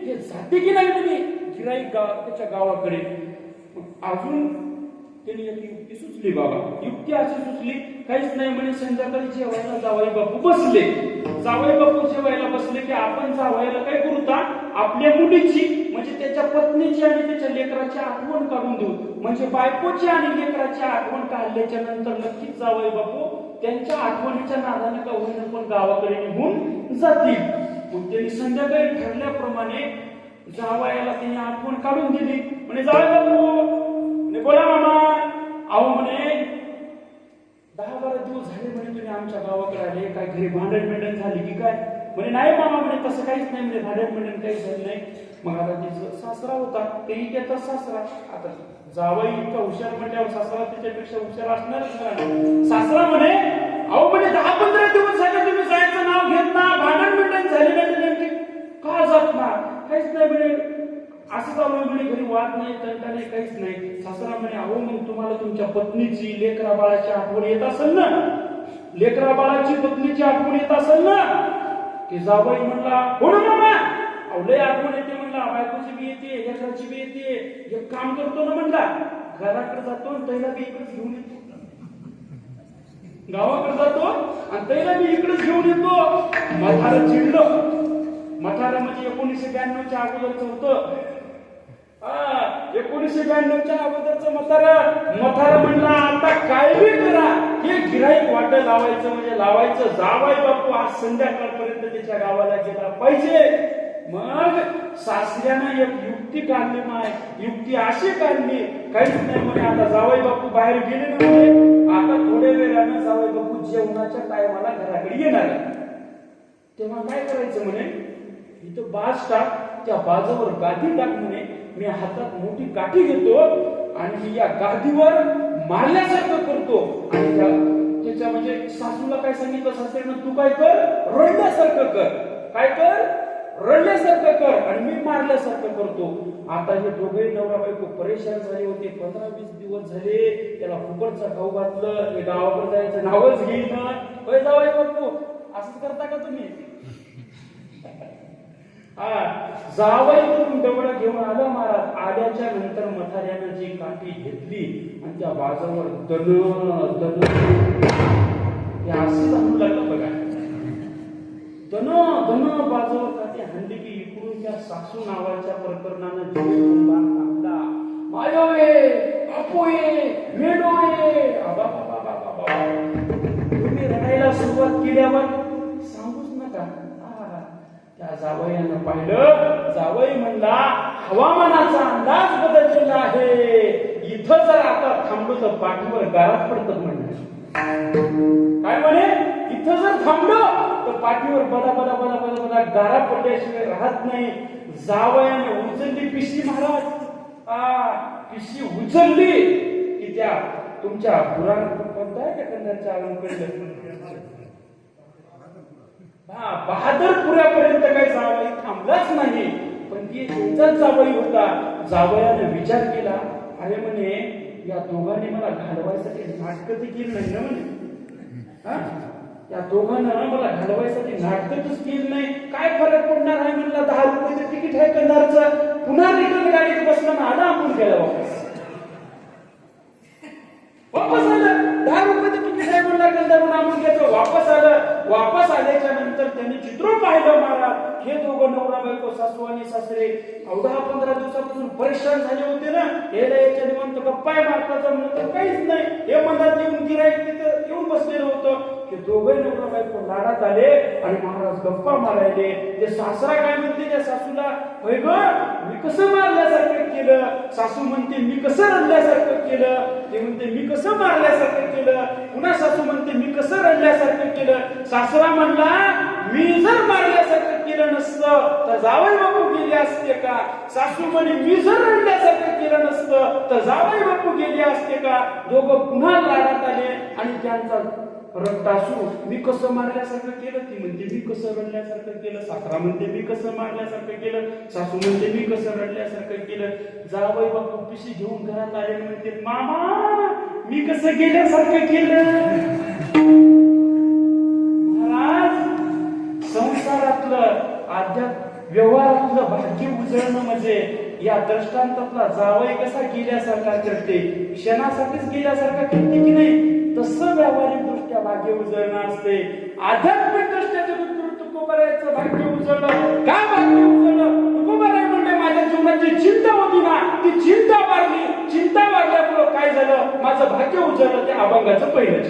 हे जाते की नाही म्हणे गिराईक त्याच्या गावाकडे. अजून त्यांनी एक युक्ती सुचली. बाबा युक्ती अशी सुचली काहीच नाही म्हणे संध्याकाळी जेवायला जावई बापू बसले. जावई बापू जेवायला बसले की आपण जावयाला काय करूता आपल्या मुलीची म्हणजे त्याच्या पत्नीची आणि त्याच्या लेकराची आठवण काढून देऊ. म्हणजे बायकोची आणि लेकराची आठवण काढल्याच्या नंतर नक्कीच जावई बापू त्यांच्या आठवणीच्या नादाने का होईना पण गावाकडे निघून जातील. मग त्यांनी संध्याकाळी ठरल्याप्रमाणे जावयाला त्यांनी आठवण काढून दिली. म्हणे जावई बापू बोला मामा. अहो म्हणे 10-12 दिवस झाले म्हणे तुम्ही आमच्या गावाकडे आले, काय घरी भांडण झाली की काय? म्हणे नाही मामा म्हणे तसं काहीच नाही म्हणे भांडण काही झालं नाही. मग आता तिचा सासरा होता तेही त्याचा सासरा. आता जावई इतका हुशार म्हटल्यावर सासरा त्याच्यापेक्षा हुशार असणारच ना. सासरा म्हणे अहो म्हणे 10-15 दिवस झाले तुम्ही जायचं नाव घेत ना, भांडण झाले नाही नेमकी का जात ना? काहीच नाही म्हणे असं चालू म्हणे घरी वाद नाही तंटा नाही काहीच नाही. सासरा म्हणे अहो मग तुम्हाला तुमच्या पत्नीची लेकरा बाळाची आठवण येत असेल ना, लेकरा बाळाची पत्नीची आठवण येत असेल ना. की जावई म्हणला हो ना मामा अहो लय आठवण येते म्हणला, बायकोची बी येते लेकराची बी येते. एक काम करतो ना म्हणला घराकडे जातो आणि त्याला बी इकडेच घेऊन येतो. गावाकडे जातो आणि त्याला बी इकडेच घेऊन येतो. म्हातारं चिडलं. म्हातारं म्हणजे 1992च्या अगोदरचं होतं. 1992च्या अगोदरचं म्हातारं म्हणला आता काय बी करा हे गिराईक वाट लावायचं म्हणजे लावायचं. जावाई बापू आज संध्याकाळपर्यंत त्याच्या गावाला गेला पाहिजे. मग सासऱ्यानं एक युक्ती काढली नाही. युक्ती अशी काढली, काहीच नाही म्हणे आता जावई बापू बाहेर गेले नव्हते, आता थोड्या वेळानं जावई बापू जेवणाच्या टायमाला घराकडे येणार. तेव्हा काय करायचं म्हणे, इथं बाज टाक, त्या बाजावर गादी टाक म्हणे. मी हातात मोठी काठी घेतो आणि मी या गादीवर मारल्यासारखं करतो. आणि त्याच्या म्हणजे सासूला काय सांगितलं सासऱ्यानं, तू काय कर, रडल्यासारखं कर. काय कर, रडल्यासारखं कर आणि मी मारल्यासारखं करतो. आता हे दोघे नवरा बायको परेशान झाले होते. 15-20 दिवस झाले त्याला फुकटचा खाऊ घातलं. ते गावाकडे जायचं नावच घेईना. होय जावई बापू, असंच करता का तुम्ही? जावई करून डबडा घेऊन आला महाराज. आल्याच्या नंतर म्हाताऱ्यानं जी काठी घेतली आणि त्या बाजावर दन हे असे जाणू लागलं बघा. दन बाजावर काठी हाणली की इकडून त्या सासू नावाच्या प्रकरणानं जीव टाकला. मायोये, बापूये, मेडोये, आबा बाबा बाबा बाबा. तुम्ही रडायला सुरुवात केल्यावर सांगूच नका. त्या जावयानं पाहिलं, जावई म्हणला हवामानाचा अंदाज बदललेला आहे. इथं जर आता थांबलो तर पाठीवर गारात पडतात म्हणणे. काय म्हणे, इथं जर थांबलो तर पाठीवर बदा बदा बदा बदा बदा गारा पडल्याशिवाय राहत नाही. जावयाने उचलली पिशी महाराज. पिशी उचलली की त्या तुमच्या पुराण कोणत्या त्या कंदाच्या आलमकडे बहादरपुऱ्यापर्यंत काही जावई थांबलाच नाही. पण ती त्यांचाच जावई होता. जावयाने विचार केला, अरे म्हणे या दोघांनी मला घालवायसाठी नाटकं केली नाही ना म्हणे. या दोघांना मला घालवायसाठी नाटकच केली नाही. काय फरक पडणार आहे म्हणला, 10 रुपयाचं तिकीट आहे कंधारचं. पुन्हा रिटर्न गाडीत बसलं ना, आला आपण गेला वापस आलं. 10 रुपयाचं तिकीट आहे म्हणला कंधारून आपण घ्यायचं. वापस आल्याच्या नंतर त्यांनी चित्र पाहिलं महाराज. हे दोघं नवरा बायको, सासू आणि सासरे 10-15 दिवसापासून परेशान झाले होते ना. याच्या निवांत गप्पा मारताचा म्हणतो काहीच नाही. हे मंदात येऊन गिराईक तिथं येऊन बसलेलं होतं. हे दोघे नवरा बायको लाडात आले आणि महाराज गप्पा मारायले. ते सासरा काय म्हणते त्या सासूला, होय ग मी कसं मारल्यासारखं केलं. सासू म्हणते मी कसं रडल्यासारखं केलं. ते म्हणते मी कसं मारल्यासारखं केलं. पुन्हा सासू म्हणते मी कसं रडल्यासारखं केलं. सासरा म्हणला मी जर मारल्यासारखं केलं नसतं तर जावई बापू गेले असते का. सासू म्हणे मी जर रडल्यासारखं केलं नसतं तर जावई बापू गेले असते का. दोघं पुन्हा लाडात आले आणि त्यांचा रक्तासू मी कसं मारल्यासारखं केलं. ती म्हणते मी कसं रडल्यासारखं केलं. सासरा म्हणते मी कसं मारल्यासारखं केलं. सासू म्हणते मी कसं रडल्यासारखं केलं. जावई बापू पिशी घेऊन घरात आले म्हणते मामा मी कसं गेल्यासारखं केलं. महाराज संसारातलं अध्यात्म व्यवहारातलं भाग्य उजळणं म्हणजे या दृष्टांतातला जावई कसा गेल्यासारखा करते, क्षणासाठीच गेल्यासारखा करते की नाही, तसं व्यावहारिक दृष्ट्या भाग्य उजळणं असते. आध्यात्मिक दृष्ट्या तुकोबारायचं भाग्य उजळलं. काय भाग्य उजळलं. तुकोबाराय म्हणले माझ्या जीवनाची चिंता होती ना, ती चिंता वाढली. चिंता वाढल्यामुळं काय झालं, माझं भाग्य उजळलं. ते अभंगाचं पहिलं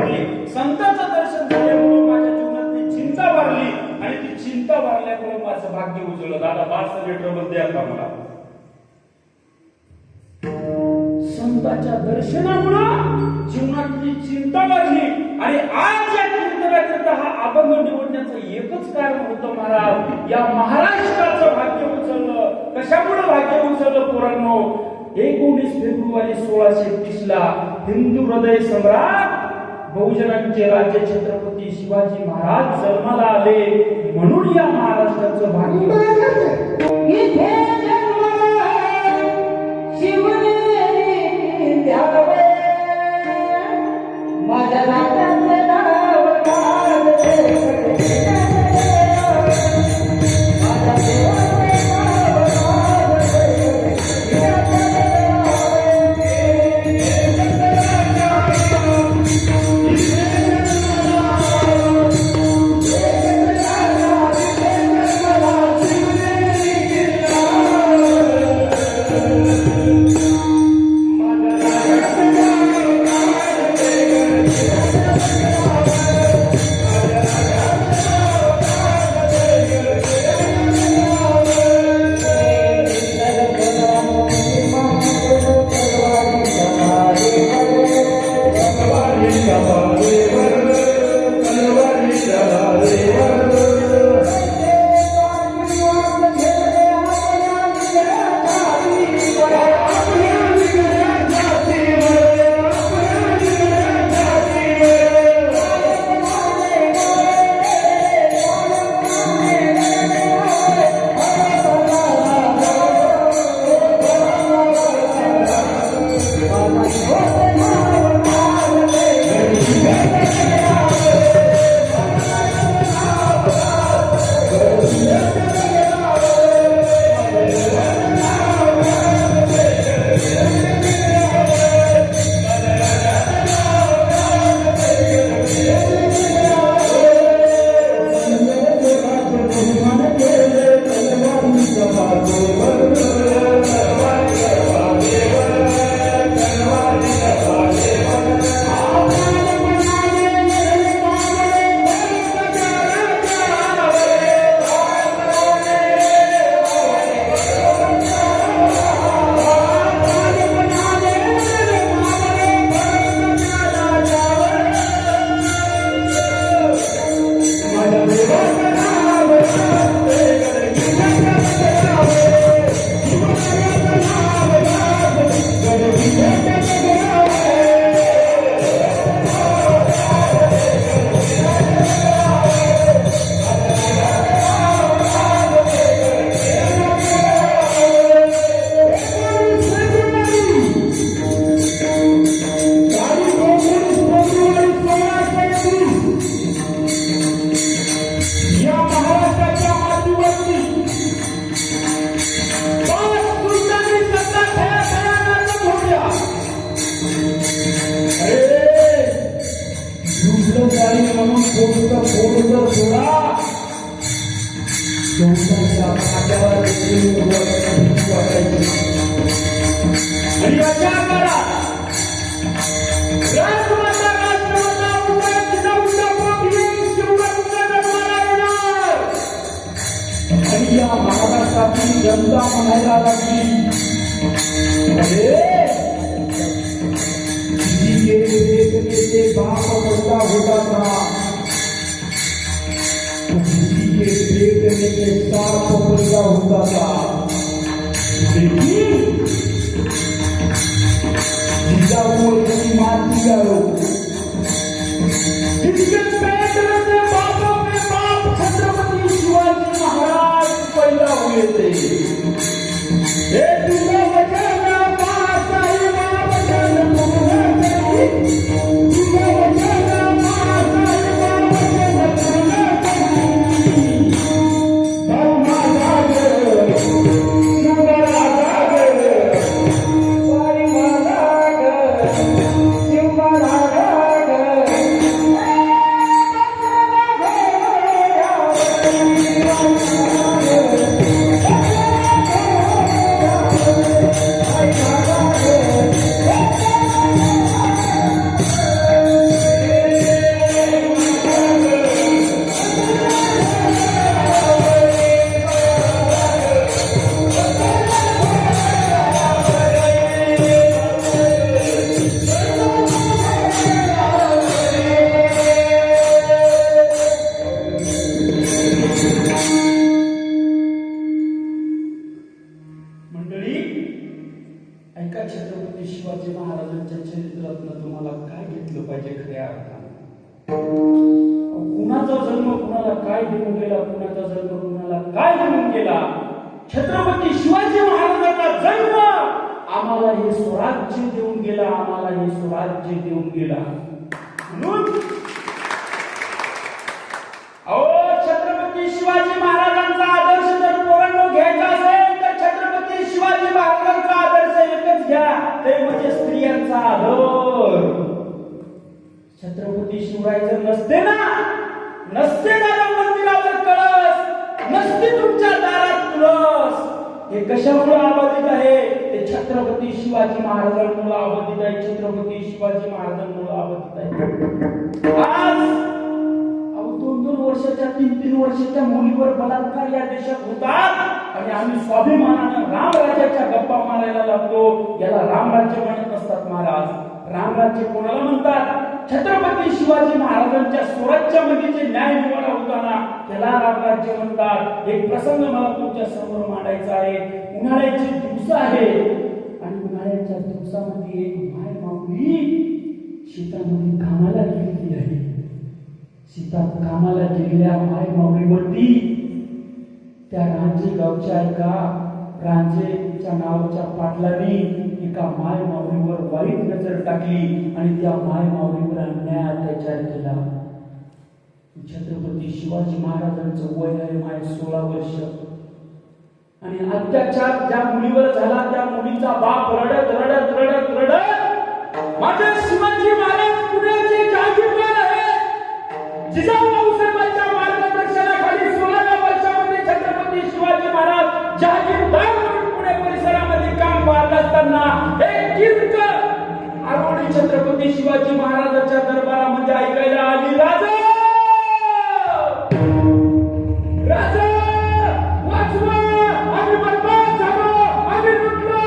वाढली. संतांचं दर्शन झाल्यामुळे माझ्या जीवनातली चिंता वाढली आणि ती चिंता वाढल्यामुळे माझं भाग्य उजळलं. दादा 12 लिटर मध्ये आता मला संतांच्या दर्शनामुळे जीवनातली चिंता वाढली आणि आज या कीर्तनाकरता हा अभंग निवडण्याचं एकच कारण होतं महाराज. या महाराष्ट्राचं भाग्य उचललं. कशामुळे भाग्य उचललं पोरांनो? 19 फेब्रुवारी 1630 ला हिंदू हृदय सम्राट बहुजनांचे राज्य छत्रपती शिवाजी महाराज जन्माला आले. म्हणून या महाराष्ट्राचं भाग्य इथे जन्मला शिवनेरी द्यावे माझ्या नात्याचे नाव काढते माझ्या देवाचे नाव महाराष्ट्रातील जनता म्हणायला लागली, बाप पैदा होता था, पेट में सांप पैदा होता था, लेकिन जिजाऊ की माती करो जिसके पेट में बापों में बाप छत्रपति शिवाजी महाराज पैदा हुए थे। शिवाजी महाराजांच्या चरित्रातनं तुम्हाला काय घेतलं पाहिजे खऱ्या अर्थाने? कुणाचा जन्म कुणाला काय देऊन गेला, कुणाचा जन्म कुणाला काय देऊन गेला? छत्रपती शिवाजी महाराजांचा जन्म आम्हाला हे स्वराज्य देऊन गेला, आम्हाला हे स्वराज्य देऊन गेला. म्हणून छत्रपती शिवाजी महाराजांचा आदर्श जर पोरांनो घ्यायचा असेल तर छत्रपती शिवाजी महाराजांचा आदर्श एकच घ्या, ते म्हणजे स्त्रियांचा आदर. छत्रपती शिवराय नसते ना, नसते दादा मंदिरावर कळस, नसते तुमच्या दारात तुळस. हे कशामुळे आबाधित आहे? ते छत्रपती शिवाजी महाराजांमुळे आबाधित आहे. छत्रपती शिवाजी महाराजांमुळे आबाधित आहे. आज 2-2 वर्षाच्या 3-3 वर्षाच्या मुलीवर बलात्कार या देशात होतात आणि आम्ही स्वाभिमानाने रामराज्याच्या गप्पा मारायला लागतो. याला रामराज्य म्हणत नसतात महाराज. रामराज्य कोणाला म्हणतात? छत्रपती शिवाजी महाराजांच्या स्वराज्यामध्ये जे न्याय निवाडा होता ना, त्याला रामराज्य म्हणतात. एक प्रसंग मला तुमच्या समोर मांडायचा आहे. उन्हाळ्याचे दिवस आहे आणि उन्हाळ्याच्या दिवसामध्ये एक माय माऊली शेतामध्ये कामाला गेलेली आहे. शेतात कामाला गेलेल्या माय माऊलीवरती त्या रांजे गावच्या एका रांजेच्या नावाच्या पाटलाने एका माय माऊलीवर वाईट नजर टाकली आणि त्या माय माऊलीवर अन्याय अत्याचार केला. छत्रपती शिवाजी महाराजांचं वय आहे माय 16 वर्ष आणि अत्याचार ज्या मुलीवर झाला त्या मुलीचा बाप रडत रडत रडत रडत माझे शिवाजी महाराज पुण्याचे जागीरदार आहेत. जिजाऊ साहेबांच्या मार्गदर्शनाखाली 16व्या वर्षामध्ये छत्रपती शिवाजी महाराज जागीरदार म्हणून पुणे परिसरामध्ये काम पाहत असताना एक कीर्क आरोळी छत्रपती शिवाजी महाराजांच्या दरबारामध्ये ऐकायला आली. राजा राजा वाचवा, आम्ही बर्बाद झालो, आम्ही लुटलो,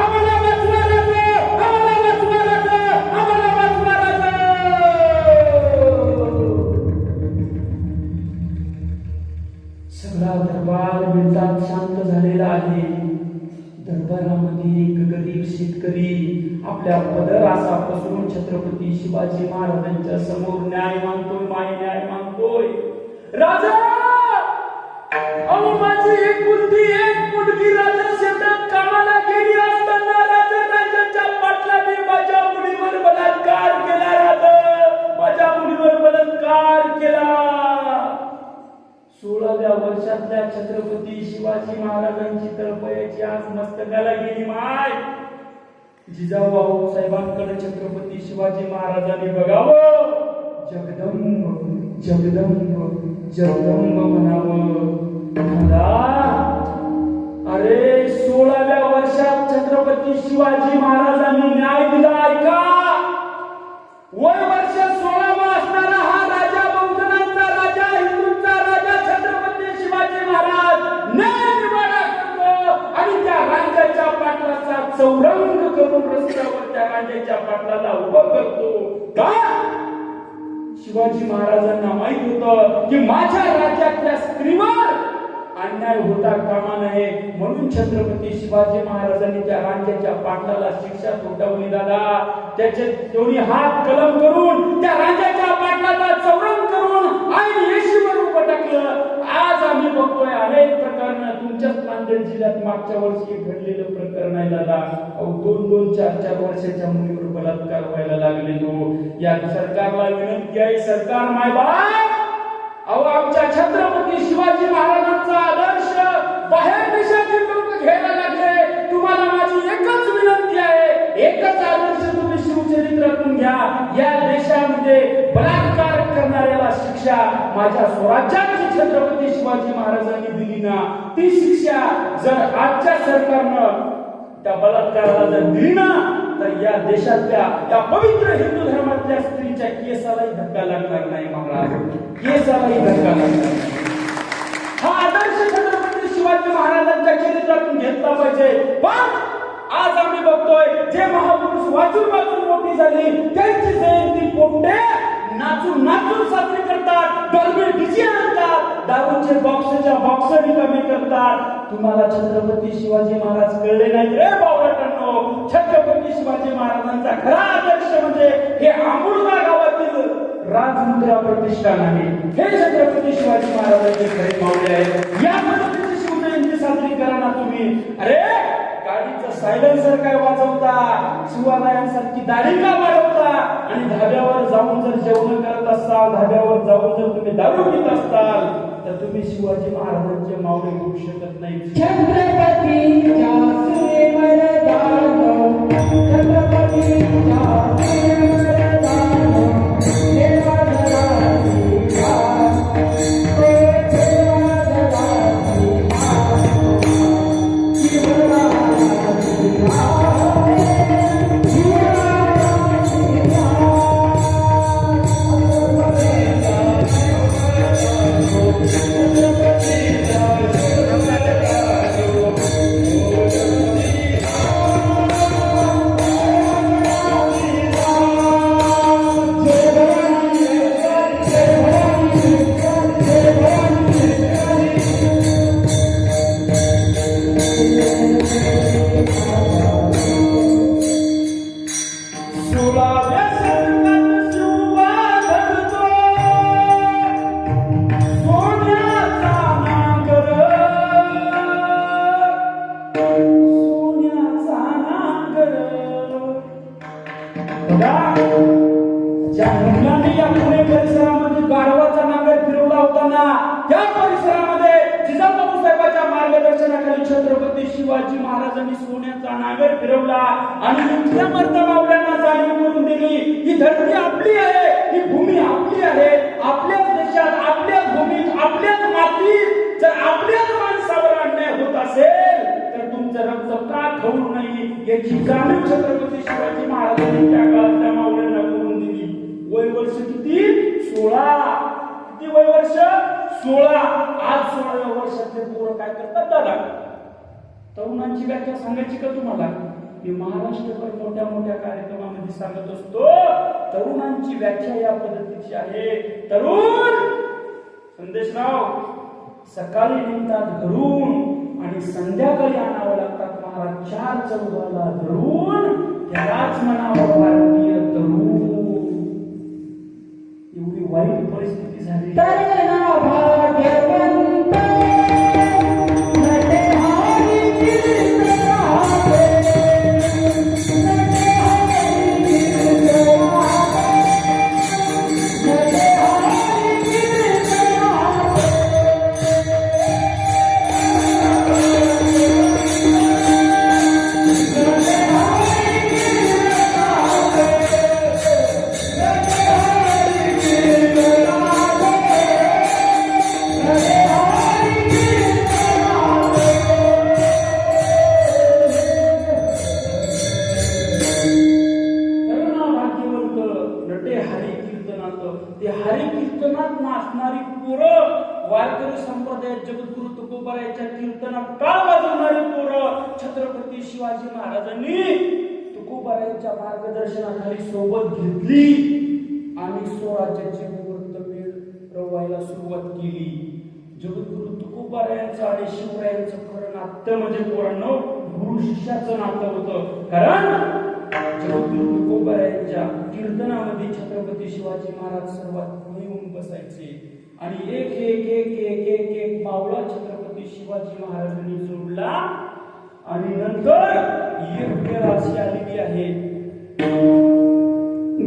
आम्हाला वाचवा राजा, आम्हाला वाचवा राजा, आम्हाला वाचवा राजा. सगळा दरबार मिनिटात शांत झालेला आहे. दरबारामध्ये एक गरीब शेतकरी आपल्या पदरासा पसरून छत्रपती शिवाजी महाराजांच्या समोर न्याय मागतोय, न्याय मागतोय. राजा, अहो माझी एक मुलगी राजा शेतात कामाला गेली असताना राजाच्या पाटलाने माझ्या मुलीवर बलात्कार केला. राजा, माझ्या मुलीवर बलात्कार केला. 16व्या वर्षातल्या छत्रपती शिवाजी महाराजांची तळपायाची आग मस्तकाला गेली. माय जिजाऊ साहेबांकडे छत्रपती शिवाजी महाराजांनी बघावं, जगदंब जगदंब जगदंब म्हणावं. अरे 16व्या वर्षात छत्रपती शिवाजी महाराजांनी न्याय दिला. ऐका, वय वर्ष 16 असणारा हा राजा, बहुजनांचा राजा, हिंदूंचा राजा छत्रपती शिवाजी महाराज न्याय निवाडा करतो आणि त्या राजाच्या पाटलाचा चौरंग करून रस्त्यावर त्या राजाच्या पाटलाला उभं करतो. का? शिवाजी महाराजांना माहित होतं की माझ्या राज्यातल्या स्त्रीवर अन्याय होता कामा नये, म्हणून छत्रपती शिवाजी महाराजांनी त्या राज्याच्या पाटलाला शिक्षा ठोठावली. दादा, त्याचे दोन्ही हात कलम करून त्या राज्याच्या पाटलाचा चौरंग करून आणि येशीवर उभं टाकलं. आज आम्ही बघतोय अनेक प्रकरण तुमच्याच नांदेड जिल्ह्यात मागच्या वर्षी घडलेलं प्रकरण आहे. दादा, 2-2, 4-4 वर्षाच्या मुलीवर बलात्कार व्हायला लागलेलो. या सरकारला विनंती आहे, सरकार मायबाप, अहो आमच्या छत्रपती शिवाजी महाराजांचा आदर्श बाहेर देशातील लोक घ्यायला लागले. तुम्हाला माझी एकच विनंती आहे, एकच आदर्श तुम्ही शिवचरित्रातून घ्या. या देशामध्ये बलात्कार करणाऱ्याला शिक्षा माझ्या स्वराज्याची छत्रपती शिवाजी महाराजांनी दिली ना, ती शिक्षा जर आजच्या सरकारनं त्या बलात्काराला जर दिली ना, तर या देशातल्या या पवित्र हिंदू धर्मातल्या स्त्रीच्या केसालाही धक्का लागणार नाही महाराज, केसालाही धक्का लागणार नाही. हा आदर्श छत्रपती शिवाजी महाराजांच्या चरित्रातून घेतला पाहिजे. पण आज आम्ही बघतोय जे महापुरुष वाचून मोठी झाली त्यांची जयंती पोट्टे नाचून साजरी करतात, डॉल्बी डीजे आणतात, दारूचे बॉक्सच्या बॉक्स रिकामे करतात. तुम्हाला छत्रपती शिवाजी महाराज कळले नाही रे बावळटांनो. छत्रपती शिवाजी महाराजांचा खरा आदर्श म्हणजे हे आंबुळगा गावातील राजमुद्रा प्रतिष्ठान आहे. हे छत्रपती शिवाजी महाराजांचे खरे मावळे आहेत. या पद्धतीची शिवजयंती साजरी करा ना तुम्ही. अरे गाडीचं सायलेन्सर काय वाजवता, शिवालयांसारखी दाढी का वाढवता, आणि धाब्यावर जाऊन जर जेवण करत असाल, धाब्यावर जाऊन जर तुम्ही दारू पित असताल, तर तुम्ही शिवाजी महाराजांचे मावळे होऊ शकत नाही. छत्रपतीच्या सुरेमरदानो, छत्रपतीच्या सुरेमरदानो, देवाधराधीशा, ज्या मुलांनी या पुणे परिसरामध्ये गाढवाचा नांगर फिरवला होता ना, त्या परिसरामध्ये जिजाबाई साहेबांच्या मार्गदर्शनाखाली छत्रपती शिवाजी महाराजांनी सोन्याचा नांगर फिरवला आणि इथल्या मर्दमावल्यांना जाणीव करून दिली, ही धरती आपली आहे, ही भूमी आपली आहे. आपल्याच देशात, आपल्याच भूमीत, आपल्याच मातीत जर आपल्याच माणसावर अन्याय होत असेल तर तुमचं रक्त का खवळू नये याची जाणीव छत्रपती शिवाजी महाराजांनी त्या काळात त्या मावळ्यांना करून दिली. वय वर्ष किती? 16. किती वय वर्ष? 16. आज 16व्या वर्षातले पोरं काय करतात दादा? तरुणांची व्याख्या सांगायची का तुम्हाला? मी महाराष्ट्रभर मोठ्या मोठ्या कार्यक्रमामध्ये सांगत असतो, तरुणांची व्याख्या या पद्धतीची आहे. तरुण संदेशराव सकाळी निघतात घरून आणि संध्याकाळी आणावं लागतात महाराज 4 चौघाला धरून. त्यालाच म्हणावं भारतीय तरुण. एवढी वाईट परिस्थिती झाली. छत्रपती शिवाजी महाराजांनी तुकोबारायांच्या मार्गदर्शनाखाली सोबत घेतली आणि स्वराज्याची मुहूर्तमेढ रवायला सुरुवात केली. जगद्गुरु तुकोबारायांचं आणि शिवरायांचं खरं नातं म्हणजे पोरांनो गुरु शिष्याचं नातं होतं. कारण जगद्गुरु तुकोबारायांच्या कीर्तनामध्ये छत्रपती शिवाजी महाराज सर्वात पुढे येऊन बसायचे आणि एक एक एक एक एक एक मावळा छत्रपती शिवाजी महाराजांनी जोडला. आणि नंतर एक वेळ अशी आलेली आहे,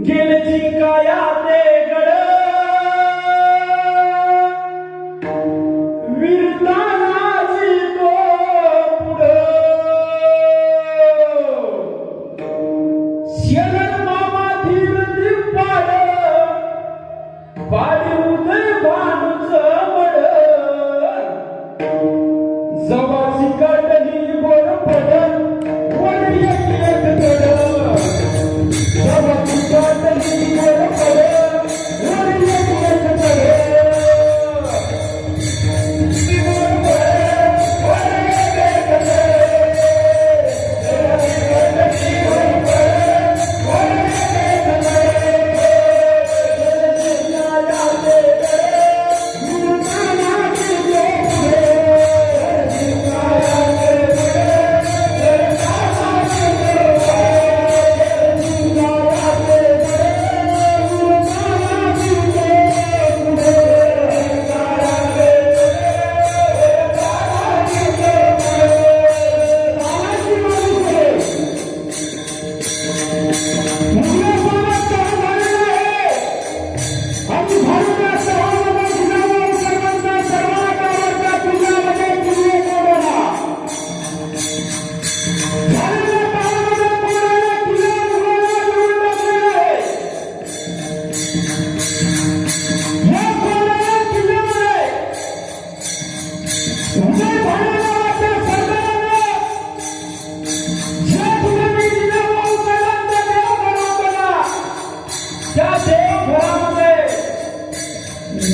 गेलची काया ते गड विरतानाची तो पुढं शेलन मामा धीर दिपाड पाडी उदय भानुच मड जवाची काटली गोड पडन वर एक एक गड जवाची काटली गोड पडन वर एक एक गड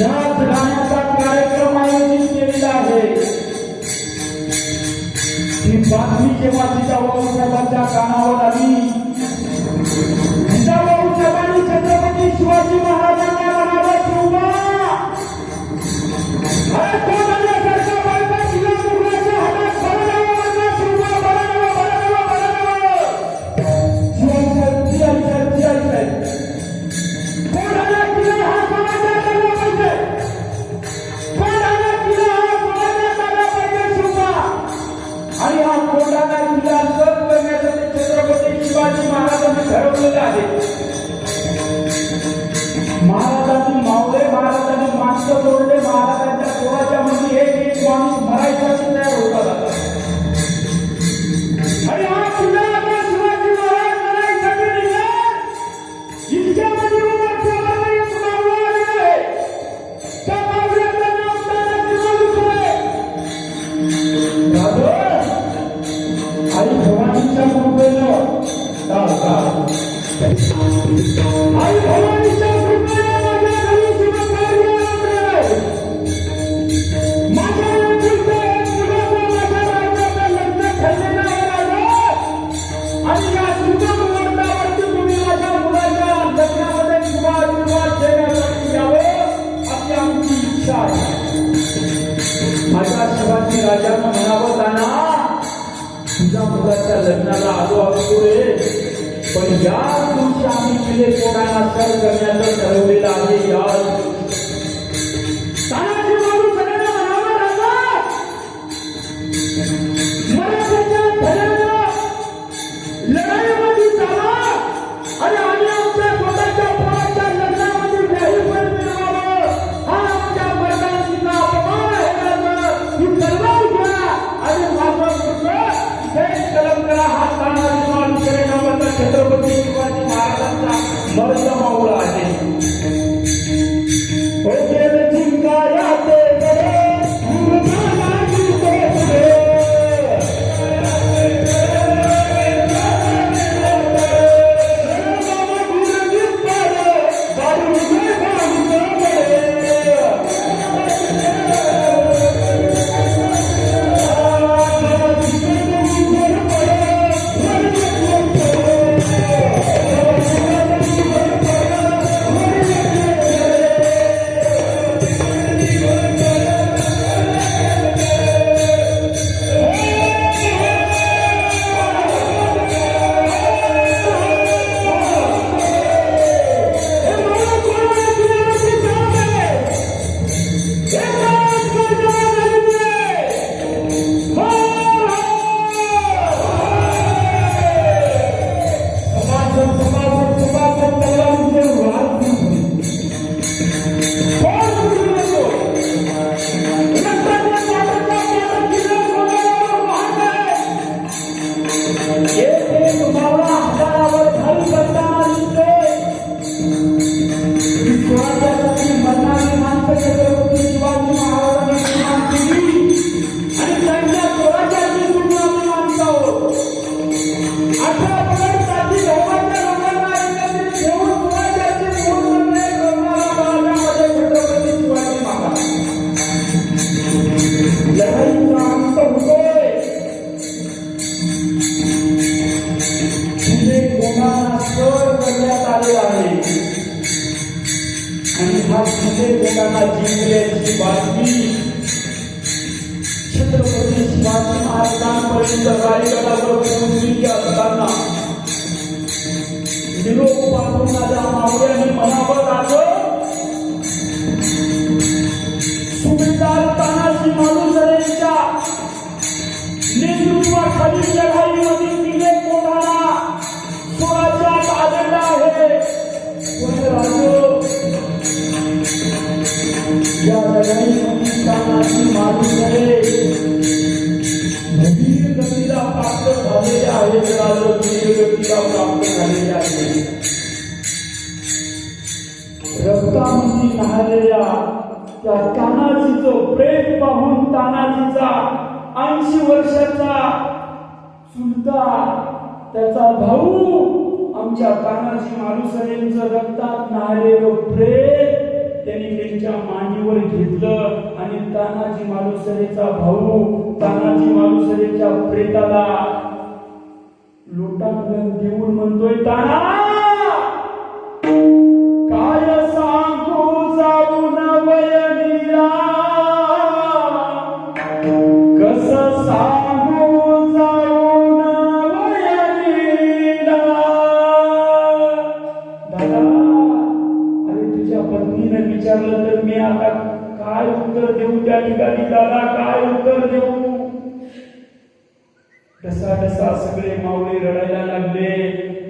नाच गाण्याचा कार्यक्रम आयोजित केलेला आहे. ही बातमी जेव्हा जिजाऊ साहेबांच्या कानावर आली, जिजाऊ साहेबांनी छत्रपती शिवाजी महाराजांना म्हणाला, शिवबा अरे कोण आल्यासारखं बायका तिला मुलाच्या हातात बरं नवं, शिवबा बरं नवं. शिवाजी साहेब जी आई साहेब कोण आला तिला हा समाचार आला पाहिजे, कोण आला तिला हा समाचार आला पाहिजे शिवबा. आणि हा कोंडाणा किल्ला जप करण्यासाठी छत्रपती शिवाजी महाराजांनी ठरवलेलं आहे. महाराजांनी मावळे, महाराजांनी माणसं जोडले, महाराजांच्या पोराच्या मध्ये एक माणूस मरायसाठी तयार होता. आणि हा किल्ला आता शिवाजी महाराज मरायसाठी निघाले. इतक्यामध्ये एक मावळा आलेला आहे. त्या मावळ्याचं नाव तानाजी मालुसरे. आई भवानीच्या कृपेनं आई भवानीच्या कृपेनं माझ्या घरी शुभकार्य लागले. माझ्या एकुलत्या एक मुलाचं माझ्या राज्याचं लग्न ठरलेलं आहे राजा. आणि या शुभ मुहूर्तावरती तुम्ही माझ्या मुलाच्या लग्नामध्ये शुभाशीर्वाद देण्यासाठी यावं अशी आमची इच्छा आहे. माझ्या शिवाजी राजानं म्हणावं, जाना तुझ्या मुलाच्या लग्नाला आलो असतो रे, पण या दिवशी आम्ही किल्ले कोणाला सर करण्याचं ठरवलेलं आहे. या तानाजी मालुसरे म्हणावं, राजा मराठ्याच्या धड्यानं लढाईमध्ये चाला आणि आम्ही आमच्या स्वतःच्या पोराच्या लग्नामध्ये व्याहीपण मिळवावं. हा आमच्या मर्दानीचा अपमान आहे राजा. ही तलवार घ्या आणि माझं कलम करा. हा तानाजी मालुसरे नावाचा छत्रपती शिवाजी महाराजांचा मर्द मावळा आहे. जिंकल्याची बातमी छत्रपती शिवाजी महाराजांपर्यंत रायगडावर पोहोचली असताना निरोप पाठवणाऱ्या मावळ्याने म्हणावं लागलं, सुभेदार तानाजी मालुसरेंच्या नेतृत्वाखाली लढाईमध्ये किल्ले कोंढाणा स्वराज्यात आलेला आहे. या लढाईमध्ये तानाजी मालुसरे धीर गतीला प्राप्त झालेले आहेत. धीर गतीला प्राप्त झालेले आहेत. रक्तामध्ये न्हालेल्या त्या तानाजीचं प्रेम पाहून तानाजीचा 80 वर्षाचा चुलता त्याचा भाऊ आमच्या तानाजी मालुसरेंचं रक्तात न्हालेलं प्रेम त्यांनी त्यांच्या मांडीवर घेतलं आणि तानाजी मालुसरेचा भाऊ तानाजी मालुसरेच्या प्रेताला लोटांगण देऊन म्हणतोय, ताना काय सांगू जाऊन वयनीला, कसं सांगू जाऊन वयनीला. दादा, अरे तुझ्या पत्नीने विचारलं तर मी आता काय उत्तर देऊ त्या ठिकाणी? दादा, काय उत्तर देऊ? ढसा सगळे मावळे रडायला लागले.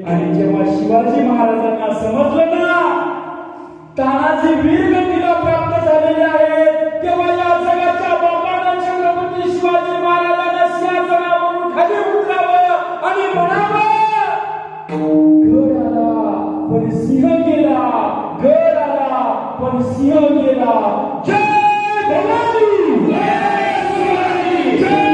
आणि जेव्हा शिवाजी महाराजांना समजलं ना तानाजी वीरगतीला प्राप्त झालेले आहेत, तेव्हा या जगाच्या बापानं छत्रपती शिवाजी महाराजांना सिंहासनावरून खाली उतरावं आणि म्हणावं, गड आला पण सिंह गेला, गड आला पण सिंह गेला. जय भवानी, जय शिवाजी, जय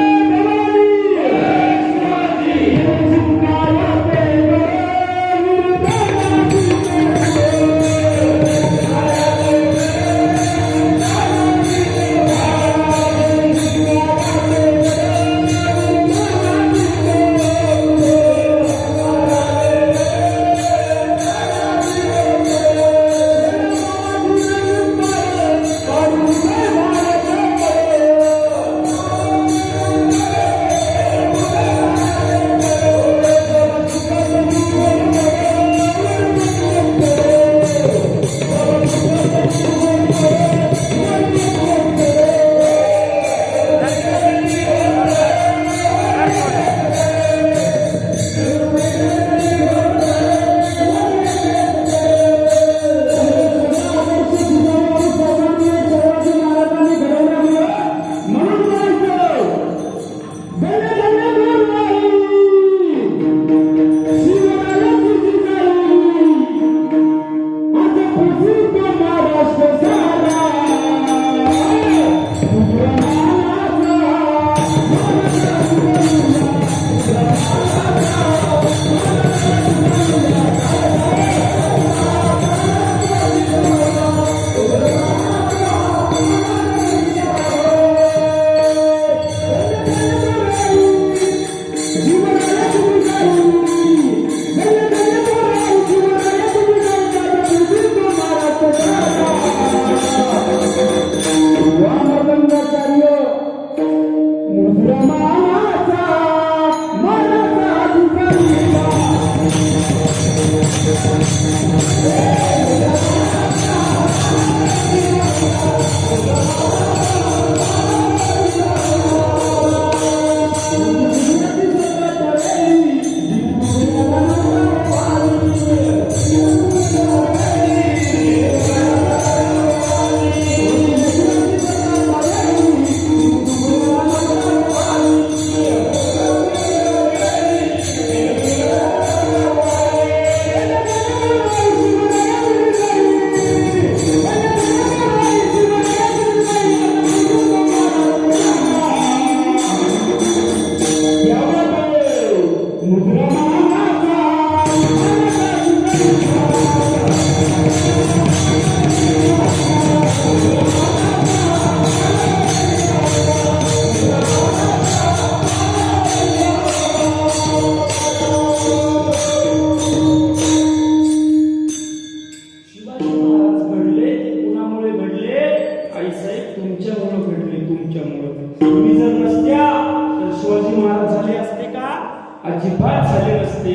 अजिबात झाले नसते.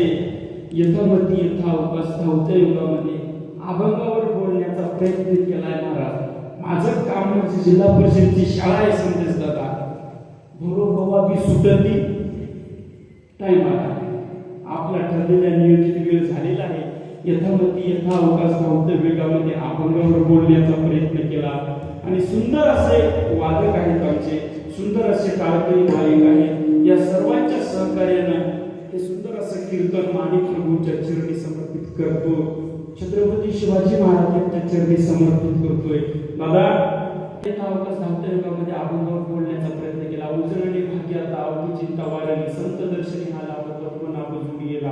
यथामती यथा उपस्थ युगामध्ये अभंगावर बोलण्याचा प्रयत्न केलाय महाराज. माझं काम म्हणजे जिल्हा परिषदची शाळा आहे संदेश दादा. बरोबर बी सुटती टाइम आला. आपला ठरलेल्या नियोजित वेळ झालेला आहे. यथामती यथा उपस्थ वेगामध्ये अभंगावर बोलण्याचा प्रयत्न केला आणि सुंदर असे वादक आहेत आमचे, सुंदर असे टाळकरी गायक आहेत. या सर्वांच्या सहकार्यानं हे सुंदर असं कीर्तन माणिक प्रभूंच्या चरणी समर्पित करतो. छत्रपती शिवाजी महाराजांच्या चरणी समर्पित करतोय. दादा यथावकाश धावत्या युगामध्ये अभंगावर बोलण्याचा प्रयत्न केला. उजळणी भाग्यात अवघी चिंता वारली, संत दर्शनी हा लाभ तत्व नाम जोडी गेला.